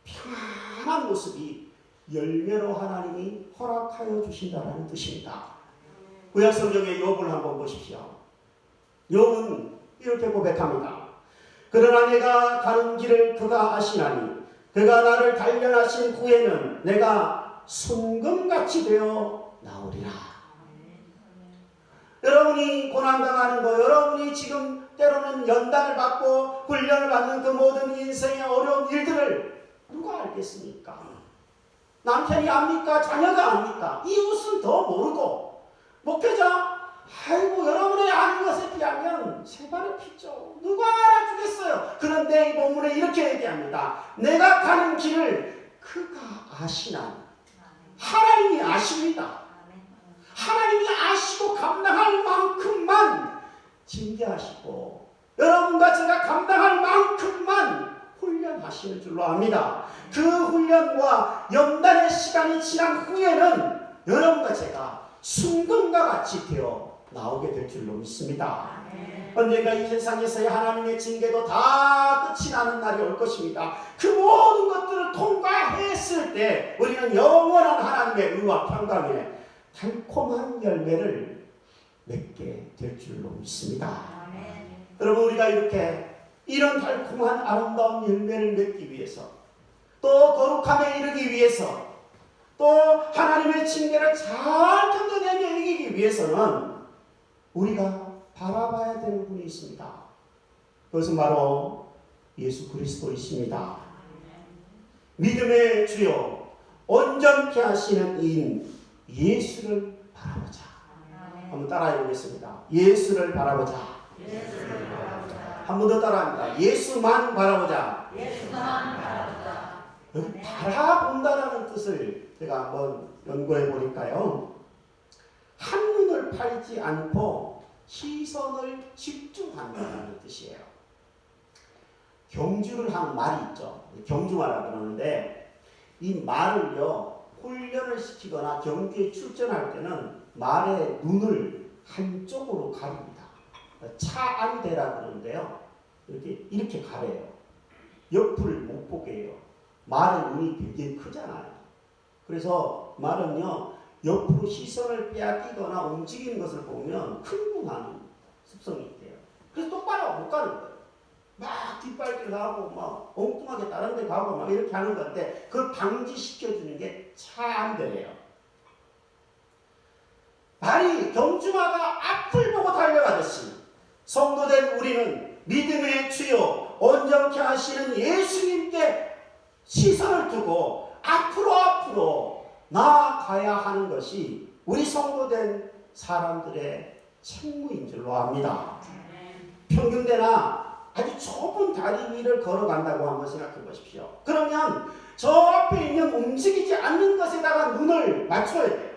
편안한 모습이 열매로 하나님이 허락하여 주신다는 뜻입니다. 구약성경의 욥을 한번 보십시오. 욥은 이렇게 고백합니다. 그러나 내가 가는 길을 그가 아시나니 그가 나를 단련하신 후에는 내가 순금같이 되어 나오리라. 여러분이 고난당하는 거, 여러분이 지금 때로는 연단을 받고 훈련을 받는 그 모든 인생의 어려운 일들을 누가 알겠습니까? 남편이 압니까? 자녀가 압니까? 이웃은 더 모르고, 목회자, 아이고 여러분의 아는 것에 비하면 세발의 피죠. 누가 알아주겠어요? 그런데 이 본문에 이렇게 얘기합니다. 내가 가는 길을 그가 아시나니. 하나님이 아십니다. 하나님이 아시고 감당할 만큼만 징계하시고 여러분과 제가 감당할 만큼만 훈련하시는 줄로 압니다. 그 훈련과 연단의 시간이 지난 후에는 여러분과 제가 순금과 같이 되어 나오게 될 줄로 믿습니다. 언젠가 이 세상에서의 하나님의 징계도 다 끝이 나는 날이 올 것입니다. 그 모든 것들을 통과했을 때 우리는 영원한 하나님의 의와 평강에 달콤한 열매를 맺게 될 줄로 믿습니다. 여러분, 우리가 이런 달콤한 아름다운 열매를 맺기 위해서, 또 거룩함에 이르기 위해서, 또 하나님의 징계를 잘 견뎌내며 이기기 위해서는 우리가 바라봐야 되는 분이 있습니다. 그것은 바로 예수 그리스도이십니다. 믿음의 주요 온전케 하시는 이인 예수를 바라보자. 한번 따라해 보겠습니다. 예수를 바라보자. 한 번 더 따라합니다. 예수만 바라보자. 여기 바라본다라는 뜻을 제가 한번 연구해 보니까요, 한눈을 팔지 않고 시선을 집중한다는 뜻이에요. 경주를 하는 말이 있죠. 경주마라 그러는데, 이 말을요, 훈련을 시키거나 경주에 출전할 때는 말의 눈을 한쪽으로 가립니다. 차안대라 그러는데요, 이렇게 가려요. 옆을 못 보게 해요. 말의 눈이 굉장히 크잖아요. 그래서 말은요, 옆으로 시선을 빼앗기거나 움직이는 것을 보면 흥분하는 습성이 있대요. 그래서 똑바로 못 가는 거예요. 막 뒷발질 하고 막 엉뚱하게 다른 데 가고 막 이렇게 하는 건데, 그걸 방지시켜주는 게 차안대래요. 말이 경주마가 앞을 보고 달려가듯이 성도된 우리는 믿음의 주요 온전케 하시는 예수님께 시선을 두고 앞으로 나아가야 하는 것이 우리 성도된 사람들의 책무인 줄로 압니다. 평균대나 아주 좁은 다리 위를 걸어간다고 한번 생각해 보십시오. 그러면 저 앞에 있는 움직이지 않는 것에다가 눈을 맞춰야 돼요.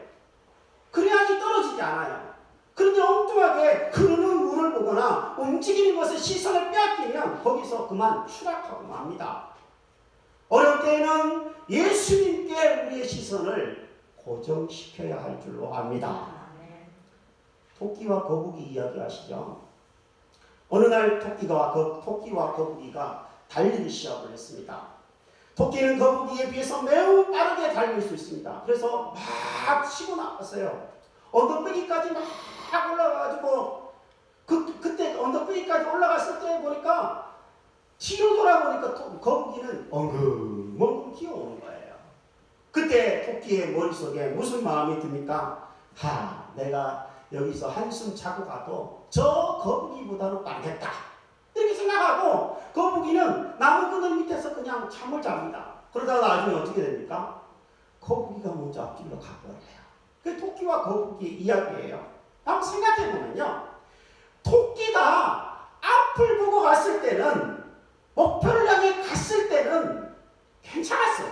그래야지 떨어지지 않아요. 그런데 엉뚱하게 흐르는 물을 보거나 움직이는 것에 시선을 빼앗기면 거기서 그만 추락하고 맙니다. 어려울 때에는 예수님께 우리의 시선을 고정시켜야 할 줄로 압니다. 토끼와 거북이 이야기 아시죠? 어느 날 토끼와 거북이가 달리기 시합을 했습니다. 토끼는 거북이에 비해서 매우 빠르게 달릴 수 있습니다. 그래서 막 치고 나갔어요. 언덕배기까지 막 올라가가지고 그때 언덕배기까지 올라갔을 때 보니까 뒤로 돌아보니까 거북이는 엉금엉금 기어오는 거예요. 그때 토끼의 머릿속에 무슨 마음이 듭니까? 내가 여기서 한숨 자고 가도 저 거북이보다는 빠르겠다. 이렇게 생각하고 거북이는 나무 그늘 밑에서 그냥 잠을 잡니다. 그러다가 나중에 어떻게 됩니까? 거북이가 먼저 앞길로 가버려요. 그게 토끼와 거북이 이야기예요. 한번 생각해보면요. 토끼가 앞을 보고 갔을 때는, 목표를 향해 갔을 때는 괜찮았어요.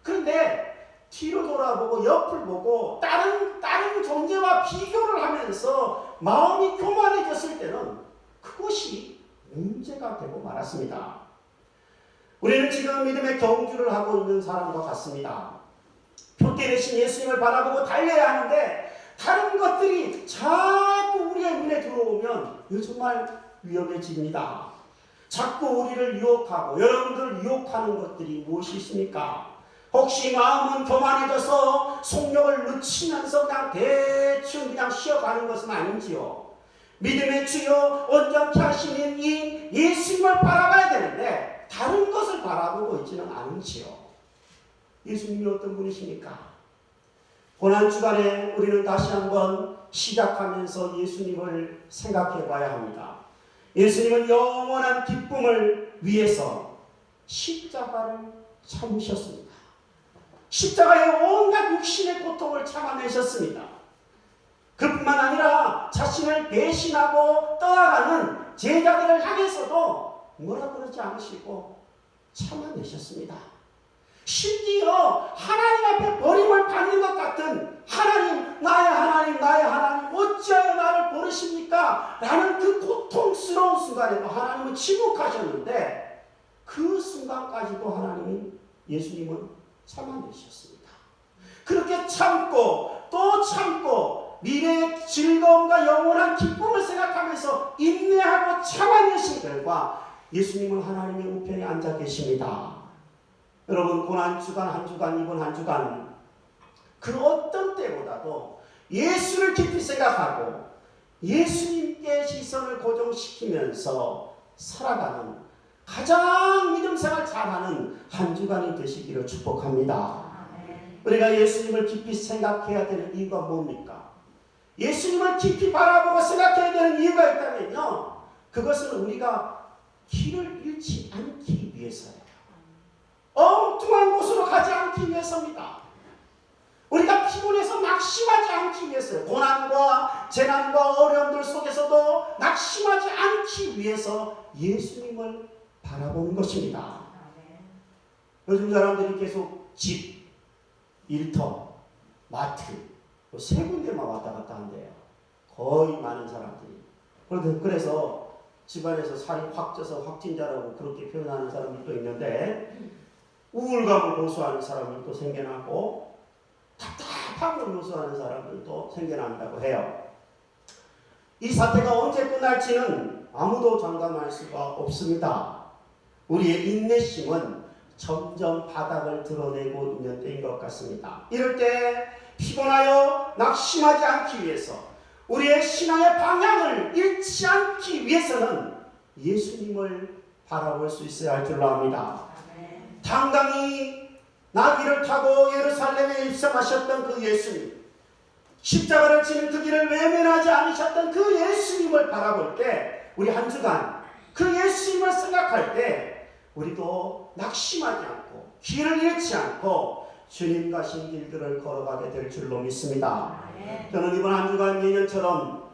그런데 뒤로 돌아보고 옆을 보고 다른 존재와 비교를 하면서 마음이 교만해졌을 때는 그것이 문제가 되고 말았습니다. 우리는 지금 믿음의 경주를 하고 있는 사람과 같습니다. 표대 대신 예수님을 바라보고 달려야 하는데 다른 것들이 자꾸 우리의 눈에 들어오면 이거 정말 위험해집니다. 자꾸 우리를 유혹하고 여러분들을 유혹하는 것들이 무엇이 있습니까? 혹시 마음은 교만해져서 속력을 늦추면서 그냥 대충 그냥 쉬어가는 것은 아닌지요? 믿음의 주요 온전케 하시는 이 예수님을 바라봐야 되는데 다른 것을 바라보고 있지는 않은지요? 예수님이 어떤 분이십니까? 고난주간에 우리는 다시 한번 시작하면서 예수님을 생각해 봐야 합니다. 예수님은 영원한 기쁨을 위해서 십자가를 참으셨습니다. 십자가의 온갖 육신의 고통을 참아내셨습니다. 그뿐만 아니라 자신을 배신하고 떠나가는 제자들을 향해서도 뭐라 그러지 않으시고 참아내셨습니다. 심지어 하나님 앞에 버림을 받는 것 같은 하나님, 나의 하나님, 나의 하나님, 어찌하여 나를 버리십니까? 라는 그 고통스러운 순간에도 하나님은 침묵하셨는데 그 순간까지도 하나님이 예수님은 참아내셨습니다. 그렇게 참고 또 참고 미래의 즐거움과 영원한 기쁨을 생각하면서 인내하고 참아내신 결과 예수님은 하나님의 우편에 앉아 계십니다. 여러분, 고난주간 한 주간, 이번 한 주간 그 어떤 때보다도 예수를 깊이 생각하고 예수님께 시선을 고정시키면서 살아가는 가장 믿음 생활 잘하는 한 주간이 되시기를 축복합니다. 우리가 예수님을 깊이 생각해야 되는 이유가 뭡니까? 예수님을 깊이 바라보고 생각해야 되는 이유가 있다면요, 그것은 우리가 길을 잃지 않기 위해서예요. 엉뚱한 곳으로 가지 않기 위해서입니다. 우리가 피곤해서 낙심하지 않기 위해서요. 고난과 재난과 어려움들 속에서도 낙심하지 않기 위해서 예수님을 바라보는 것입니다. 요즘 사람들이 계속 집, 일터, 마트 세 군데만 왔다 갔다 한대요. 거의 많은 사람들이. 그래서 집안에서 살이 확 쪄서 확진자라고 그렇게 표현하는 사람들도 있는데 우울감을 호소하는 사람들도 생겨나고 답답함을 호소하는 사람들도 생겨난다고 해요. 이 사태가 언제 끝날지는 아무도 장담할 수가 없습니다. 우리의 인내심은 점점 바닥을 드러내고 있는 때인 것 같습니다. 이럴 때 피곤하여 낙심하지 않기 위해서 우리의 신앙의 방향을 잃지 않기 위해서는 예수님을 바라볼 수 있어야 할 줄로 압니다. 당당히 나귀를 타고 예루살렘에 입성하셨던 그 예수님, 십자가를 지는 그 길을 외면하지 않으셨던 그 예수님을 바라볼 때 우리 한 주간 그 예수님을 생각할 때 우리도 낙심하지 않고 길을 잃지 않고 주님 가신 길들을 걸어가게 될 줄로 믿습니다. 저는 이번 한 주간 예년처럼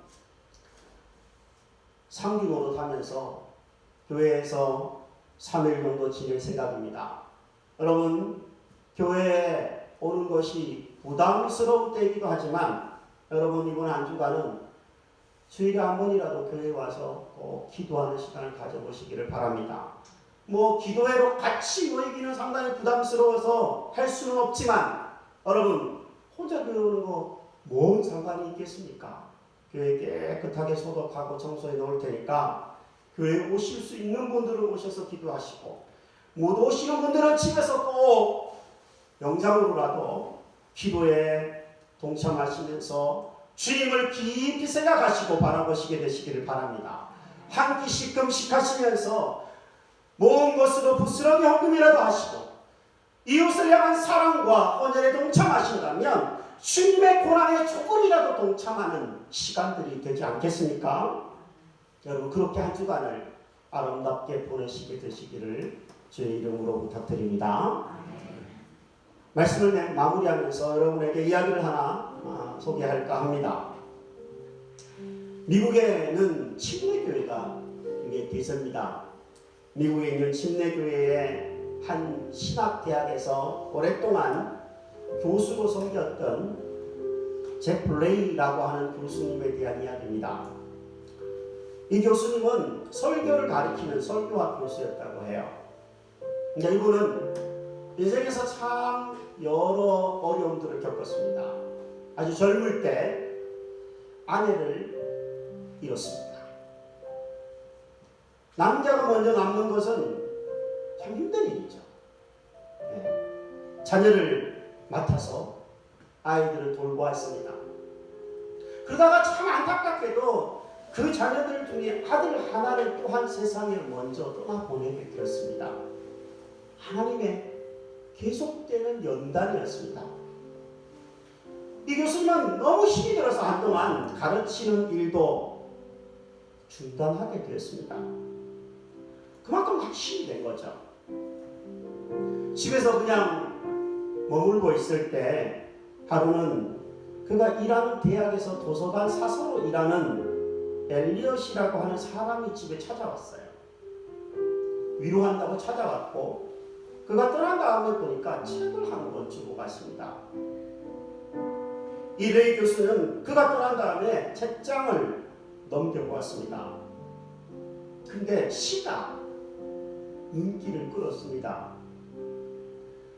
상주노릇 하면서 교회에서 3일 정도 지낼 생각입니다. 여러분, 교회에 오는 것이 부담스러울 때이기도 하지만 여러분, 이번 한 주간은 주일에 한 번이라도 교회에 와서 꼭 기도하는 시간을 가져보시기를 바랍니다. 기도회로 같이 모이기는 상당히 부담스러워서 할 수는 없지만 여러분, 혼자 교회 오는 거 뭔 상관이 있겠습니까? 교회 깨끗하게 소독하고 청소해 놓을 테니까 교회에 오실 수 있는 분들은 오셔서 기도하시고 못 오시는 분들은 집에서 또 영상으로라도 기도에 동참하시면서 주님을 깊이 생각하시고 바라보시게 되시기를 바랍니다. 한 끼씩 금식하시면서 모은 것으로 부스러기 헌금이라도 하시고 이웃을 향한 사랑과 헌혈에 동참하신다면 주님의 고난에 조금이라도 동참하는 시간들이 되지 않겠습니까? 여러분 그렇게 한 주간을 아름답게 보내시게 되시기를 주의 이름으로 부탁드립니다. 말씀을 마무리하면서 여러분에게 이야기를 하나 소개할까 합니다. 미국에는 침례교회가 굉장히 대세입니다. 미국에 있는 침례교회의 한 신학대학에서 오랫동안 교수로 섬겼던 잭 블레이라고 하는 교수님에 대한 이야기입니다. 이 교수님은 설교를 가르치는 설교학 교수였다고 해요. 근데 이분은 인생에서 참 여러 어려움들을 겪었습니다. 아주 젊을 때 아내를 잃었습니다. 남자가 먼저 남는 것은 참 힘든 일이죠. 네. 자녀를 맡아서 아이들을 돌보았습니다. 그러다가 참 안타깝게도 그 자녀들 중에 아들 하나를 또한 세상에 먼저 떠나보내게 되었습니다. 하나님의 계속되는 연단이었습니다. 이 교수님은 너무 힘이 들어서 한동안 가르치는 일도 중단하게 되었습니다. 그만큼 확신이 된 거죠. 집에서 그냥 머물고 있을 때 하루는 그가 일하는 대학에서 도서관 사서로 일하는 엘리엇이라고 하는 사람이 집에 찾아왔어요. 위로한다고 찾아왔고 그가 떠난 다음에 보니까 책을 한 권 주고 갔습니다. 이 레이 교수는 그가 떠난 다음에 책장을 넘겨보았습니다. 근데 시가 인기를 끌었습니다.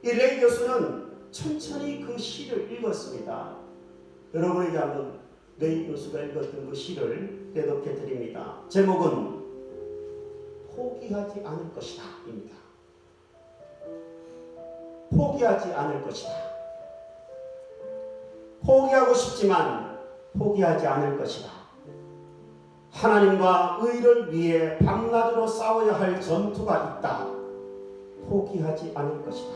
이 레이 교수는 천천히 그 시를 읽었습니다. 여러분에게 한번 레이 교수가 읽었던 그 시를 대독해 드립니다. 제목은 포기하지 않을 것이다 입니다. 포기하지 않을 것이다. 포기하고 싶지만 포기하지 않을 것이다. 하나님과 의를 위해 밤낮으로 싸워야 할 전투가 있다. 포기하지 않을 것이다.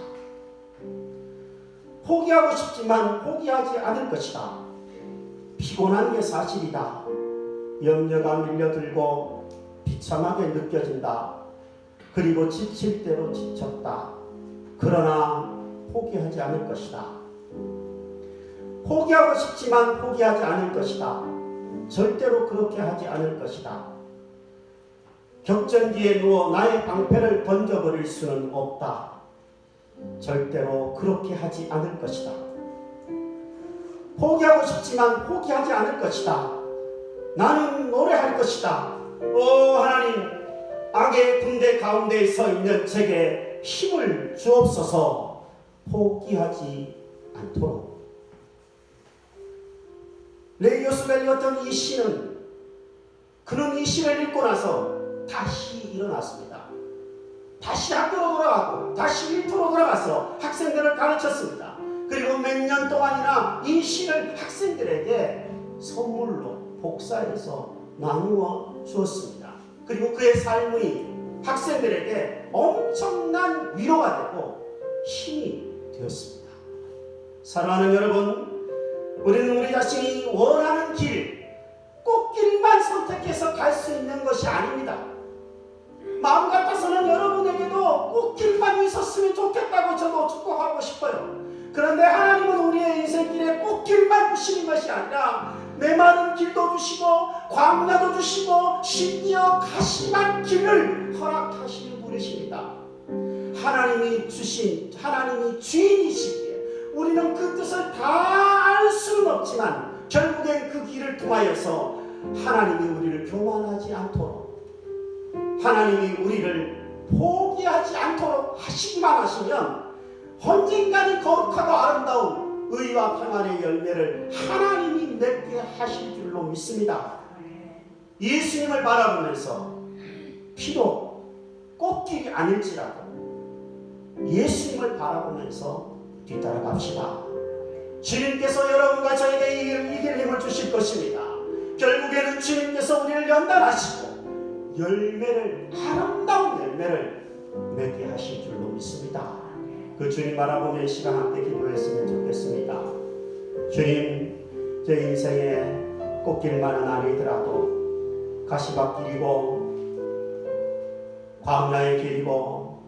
포기하고 싶지만 포기하지 않을 것이다. 피곤한 게 사실이다. 염려가 밀려들고 비참하게 느껴진다. 그리고 지칠 대로 지쳤다. 그러나 포기하지 않을 것이다. 포기하고 싶지만 포기하지 않을 것이다. 절대로 그렇게 하지 않을 것이다. 격전지에 누워 나의 방패를 던져버릴 수는 없다. 절대로 그렇게 하지 않을 것이다. 포기하고 싶지만 포기하지 않을 것이다. 나는 노래할 것이다. 오 하나님, 악의 군대 가운데 서 있는 제게 힘을 주옵소서. 포기하지 않도록. 레이 교수가 읽었던 이 시는 그는 이 시를 읽고 나서 다시 일어났습니다. 다시 학교로 돌아가고 다시 일터로 돌아가서 학생들을 가르쳤습니다. 그리고 몇 년 동안이나 이 시를 학생들에게 선물로 복사해서 나누어 주었습니다. 그리고 그의 삶이 학생들에게 엄청난 위로가 되고 힘이 되었습니다. 사랑하는 여러분, 우리는 우리 자신이 원하는 길, 꽃길만 선택해서 갈 수 있는 것이 아닙니다. 마음 같아서는 여러분에게도 꽃길만 있었으면 좋겠다고 저도 축복하고 싶어요. 그런데 하나님은 우리의 인생길에 꽃길만 주시는 것이 아니라 메마른 길도 주시고 광야도 주시고 심지어 가시만 길을 허락하시는 분이십니다. 하나님이 주신, 하나님이 주인이시기에 우리는 그 뜻을 다 알 수는 없지만 결국엔 그 길을 통하여서 하나님이 우리를 교만하지 않도록, 하나님이 우리를 포기하지 않도록 하시기만 하시면 언젠가는 거룩하고 아름다운 의와 평안의 열매를 하나님이 맺게 하실 줄로 줄로 믿습니다. 예수님을 바라보면서 비록 꽃길이 아닐지라도 예수님을 바라보면서 뒤따라갑시다. 주님께서 여러분과 저에게 이길 힘을 주실 것입니다. 결국에는 주님께서 우리를 연단하시고 아름다운 열매를 맺게 하실 줄로 믿습니다. 그 주님 바라보며 이 시간 함께 기도했으면 좋겠습니다. 주님, 제 인생에 꽃길만은 아니더라도 가시밭길이고 광야의 길이고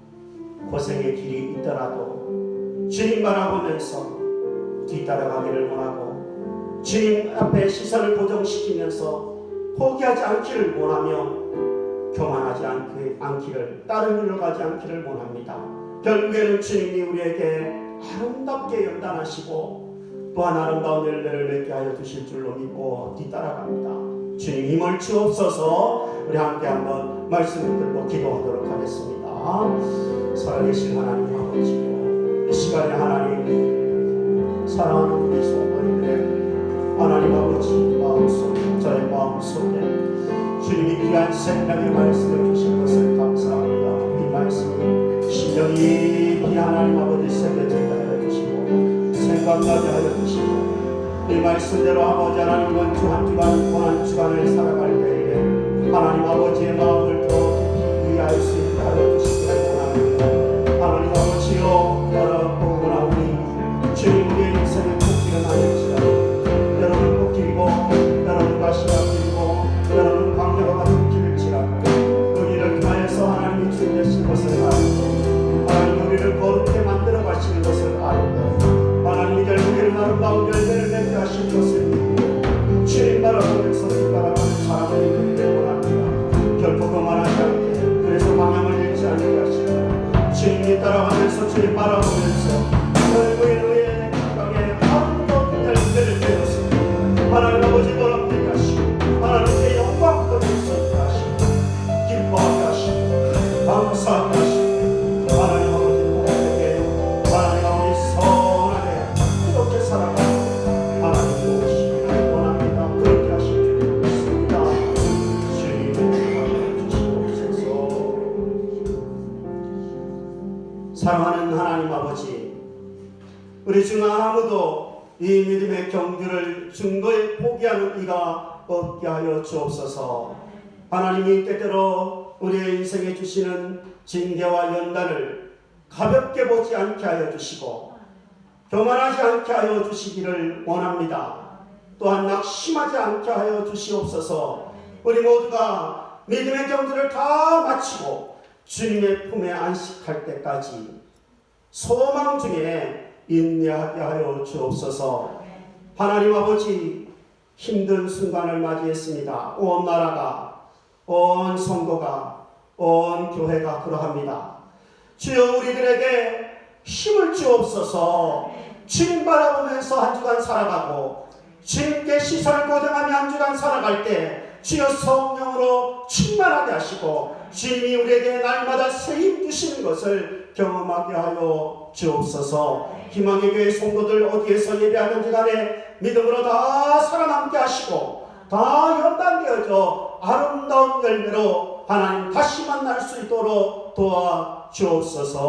고생의 길이 있더라도 주님 바라보면서 뒤따라가기를 원하고 주님 앞에 시선을 고정시키면서 포기하지 않기를 원하며 교만하지 않기를, 다른 길로 가지 않기를 원합니다. 결국에는 주님이 우리에게 아름답게 연단하시고 또한 아름다운 열매를 맺게 하여 주실 줄로 믿고 뒤따라갑니다. 주님 힘을 주옵소서. 우리 함께 한번 말씀을 들고 기도하도록 하겠습니다. 살아계신 하나님 아버지, 이 시간에 하나님 사랑하는 우리 성도님들의 하나님 아버지 마음속에, 저의 마음속에 주님이 귀한 생명의 말씀을 주신 것을 감사합니다. 이 말씀이 심령 깊이 하나님 아버지 새겨지게 하여 주시고 생각나게 하여 주시고 이 말씀대로 아버지 하나님 한 주간 고난 주간을 살아갈 때에 하나님 아버지의 마음을 더 깊이 이해할 수 있게 하여 주시기를 원합니다. 하나님 아버지여, 여러분 원하오니 주님 우리의 인생의 꽃길은 아닐지라도 여러분 꽃길이고 여러분 가시밭길이고 여러분 광야와 같은 길일지라도 그 길을 통하여서 하나님이 주님 되신 것을 알고 하나님 우리를 거룩게 만들어 가시는 것을 알고 하나님이 결국에는 아름다운 열매를 맺게 하신 것을 믿고 주님 바라보면서 그 바라보는 사람을 되기를 원합니다. 결코 그만하지 않게, 그래서 방향을 잃지 않게 하시고 주님이 따라가면서 주님 바라보면서 결국에는 우리의 땅에 아름다운 열매를 맺었습니다. 하나님 아버지 보람되게 하시고 하나님께 영광 돌릴 수 있게 하시고 기뻐하게 하시고 감사하게 하시고 하나님 아버지 보람되게 하나님 아버지 선하게 이렇게 살아가고 하나님 오시기를 원합니다. 그렇게 하실 줄 믿습니다. 주님 주시옵소서. 사랑하는 하나님 아버지, 우리 중 아무도 이 믿음의 경주를 중도에 포기하는 이가 없게 하여 주옵소서. 하나님이 때때로 우리의 인생에 주시는 징계와 연단을 가볍게 보지 않게 하여 주시고 교만하지 않게 하여 주시기를 원합니다. 또한 낙심하지 않게 하여 주시옵소서. 우리 모두가 믿음의 경주를 다 마치고 주님의 품에 안식할 때까지 소망 중에 인내하게 하여 주옵소서. 하나님 아버지, 힘든 순간을 맞이했습니다. 온 나라가, 온 성도가, 온 교회가 그러합니다. 주여 우리들에게 힘을 주옵소서. 주님 바라보면서 한 주간 살아가고 주님께 시선을 고정하며 한 주간 살아갈 때 주여 성령으로 충만하게 하시고 주님이 우리에게 날마다 새 힘 주시는 것을 경험하게 하여 주옵소서. 희망의 교회 성도들 어디에서 예배하는지 간에 믿음으로 다 살아남게 하시고 다 연단되어져 아름다운 열매로 하나님 다시 만날 수 있도록 도와주옵소서.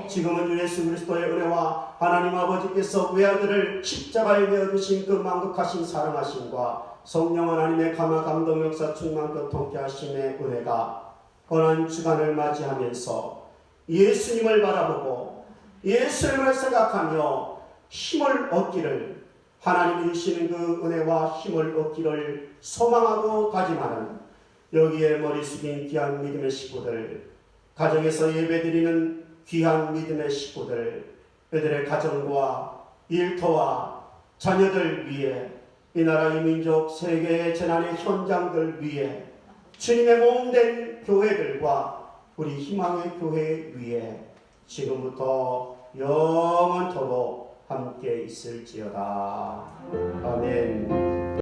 지금은 주 예수 그리스도의 은혜와 하나님 아버지께서 외아들을 십자가에 내어주신 그 만극하신 사랑하심과 성령 하나님의 감화 감동 역사 충만 교통케 하심의 은혜가 고난 주간을 맞이하면서 예수님을 바라보고 예수님을 생각하며 힘을 얻기를, 하나님이 주시는 그 은혜와 힘을 얻기를 소망하고 다짐하는 여기에 머리 숙인 귀한 믿음의 식구들, 가정에서 예배드리는 귀한 믿음의 식구들, 그들의 가정과 일터와 자녀들 위해, 이 나라 이 민족 세계의 재난의 현장들 위해, 주님의 몸된 교회들과 우리 희망의 교회 위에 지금부터 영원토록 함께 있을지어다. 아멘.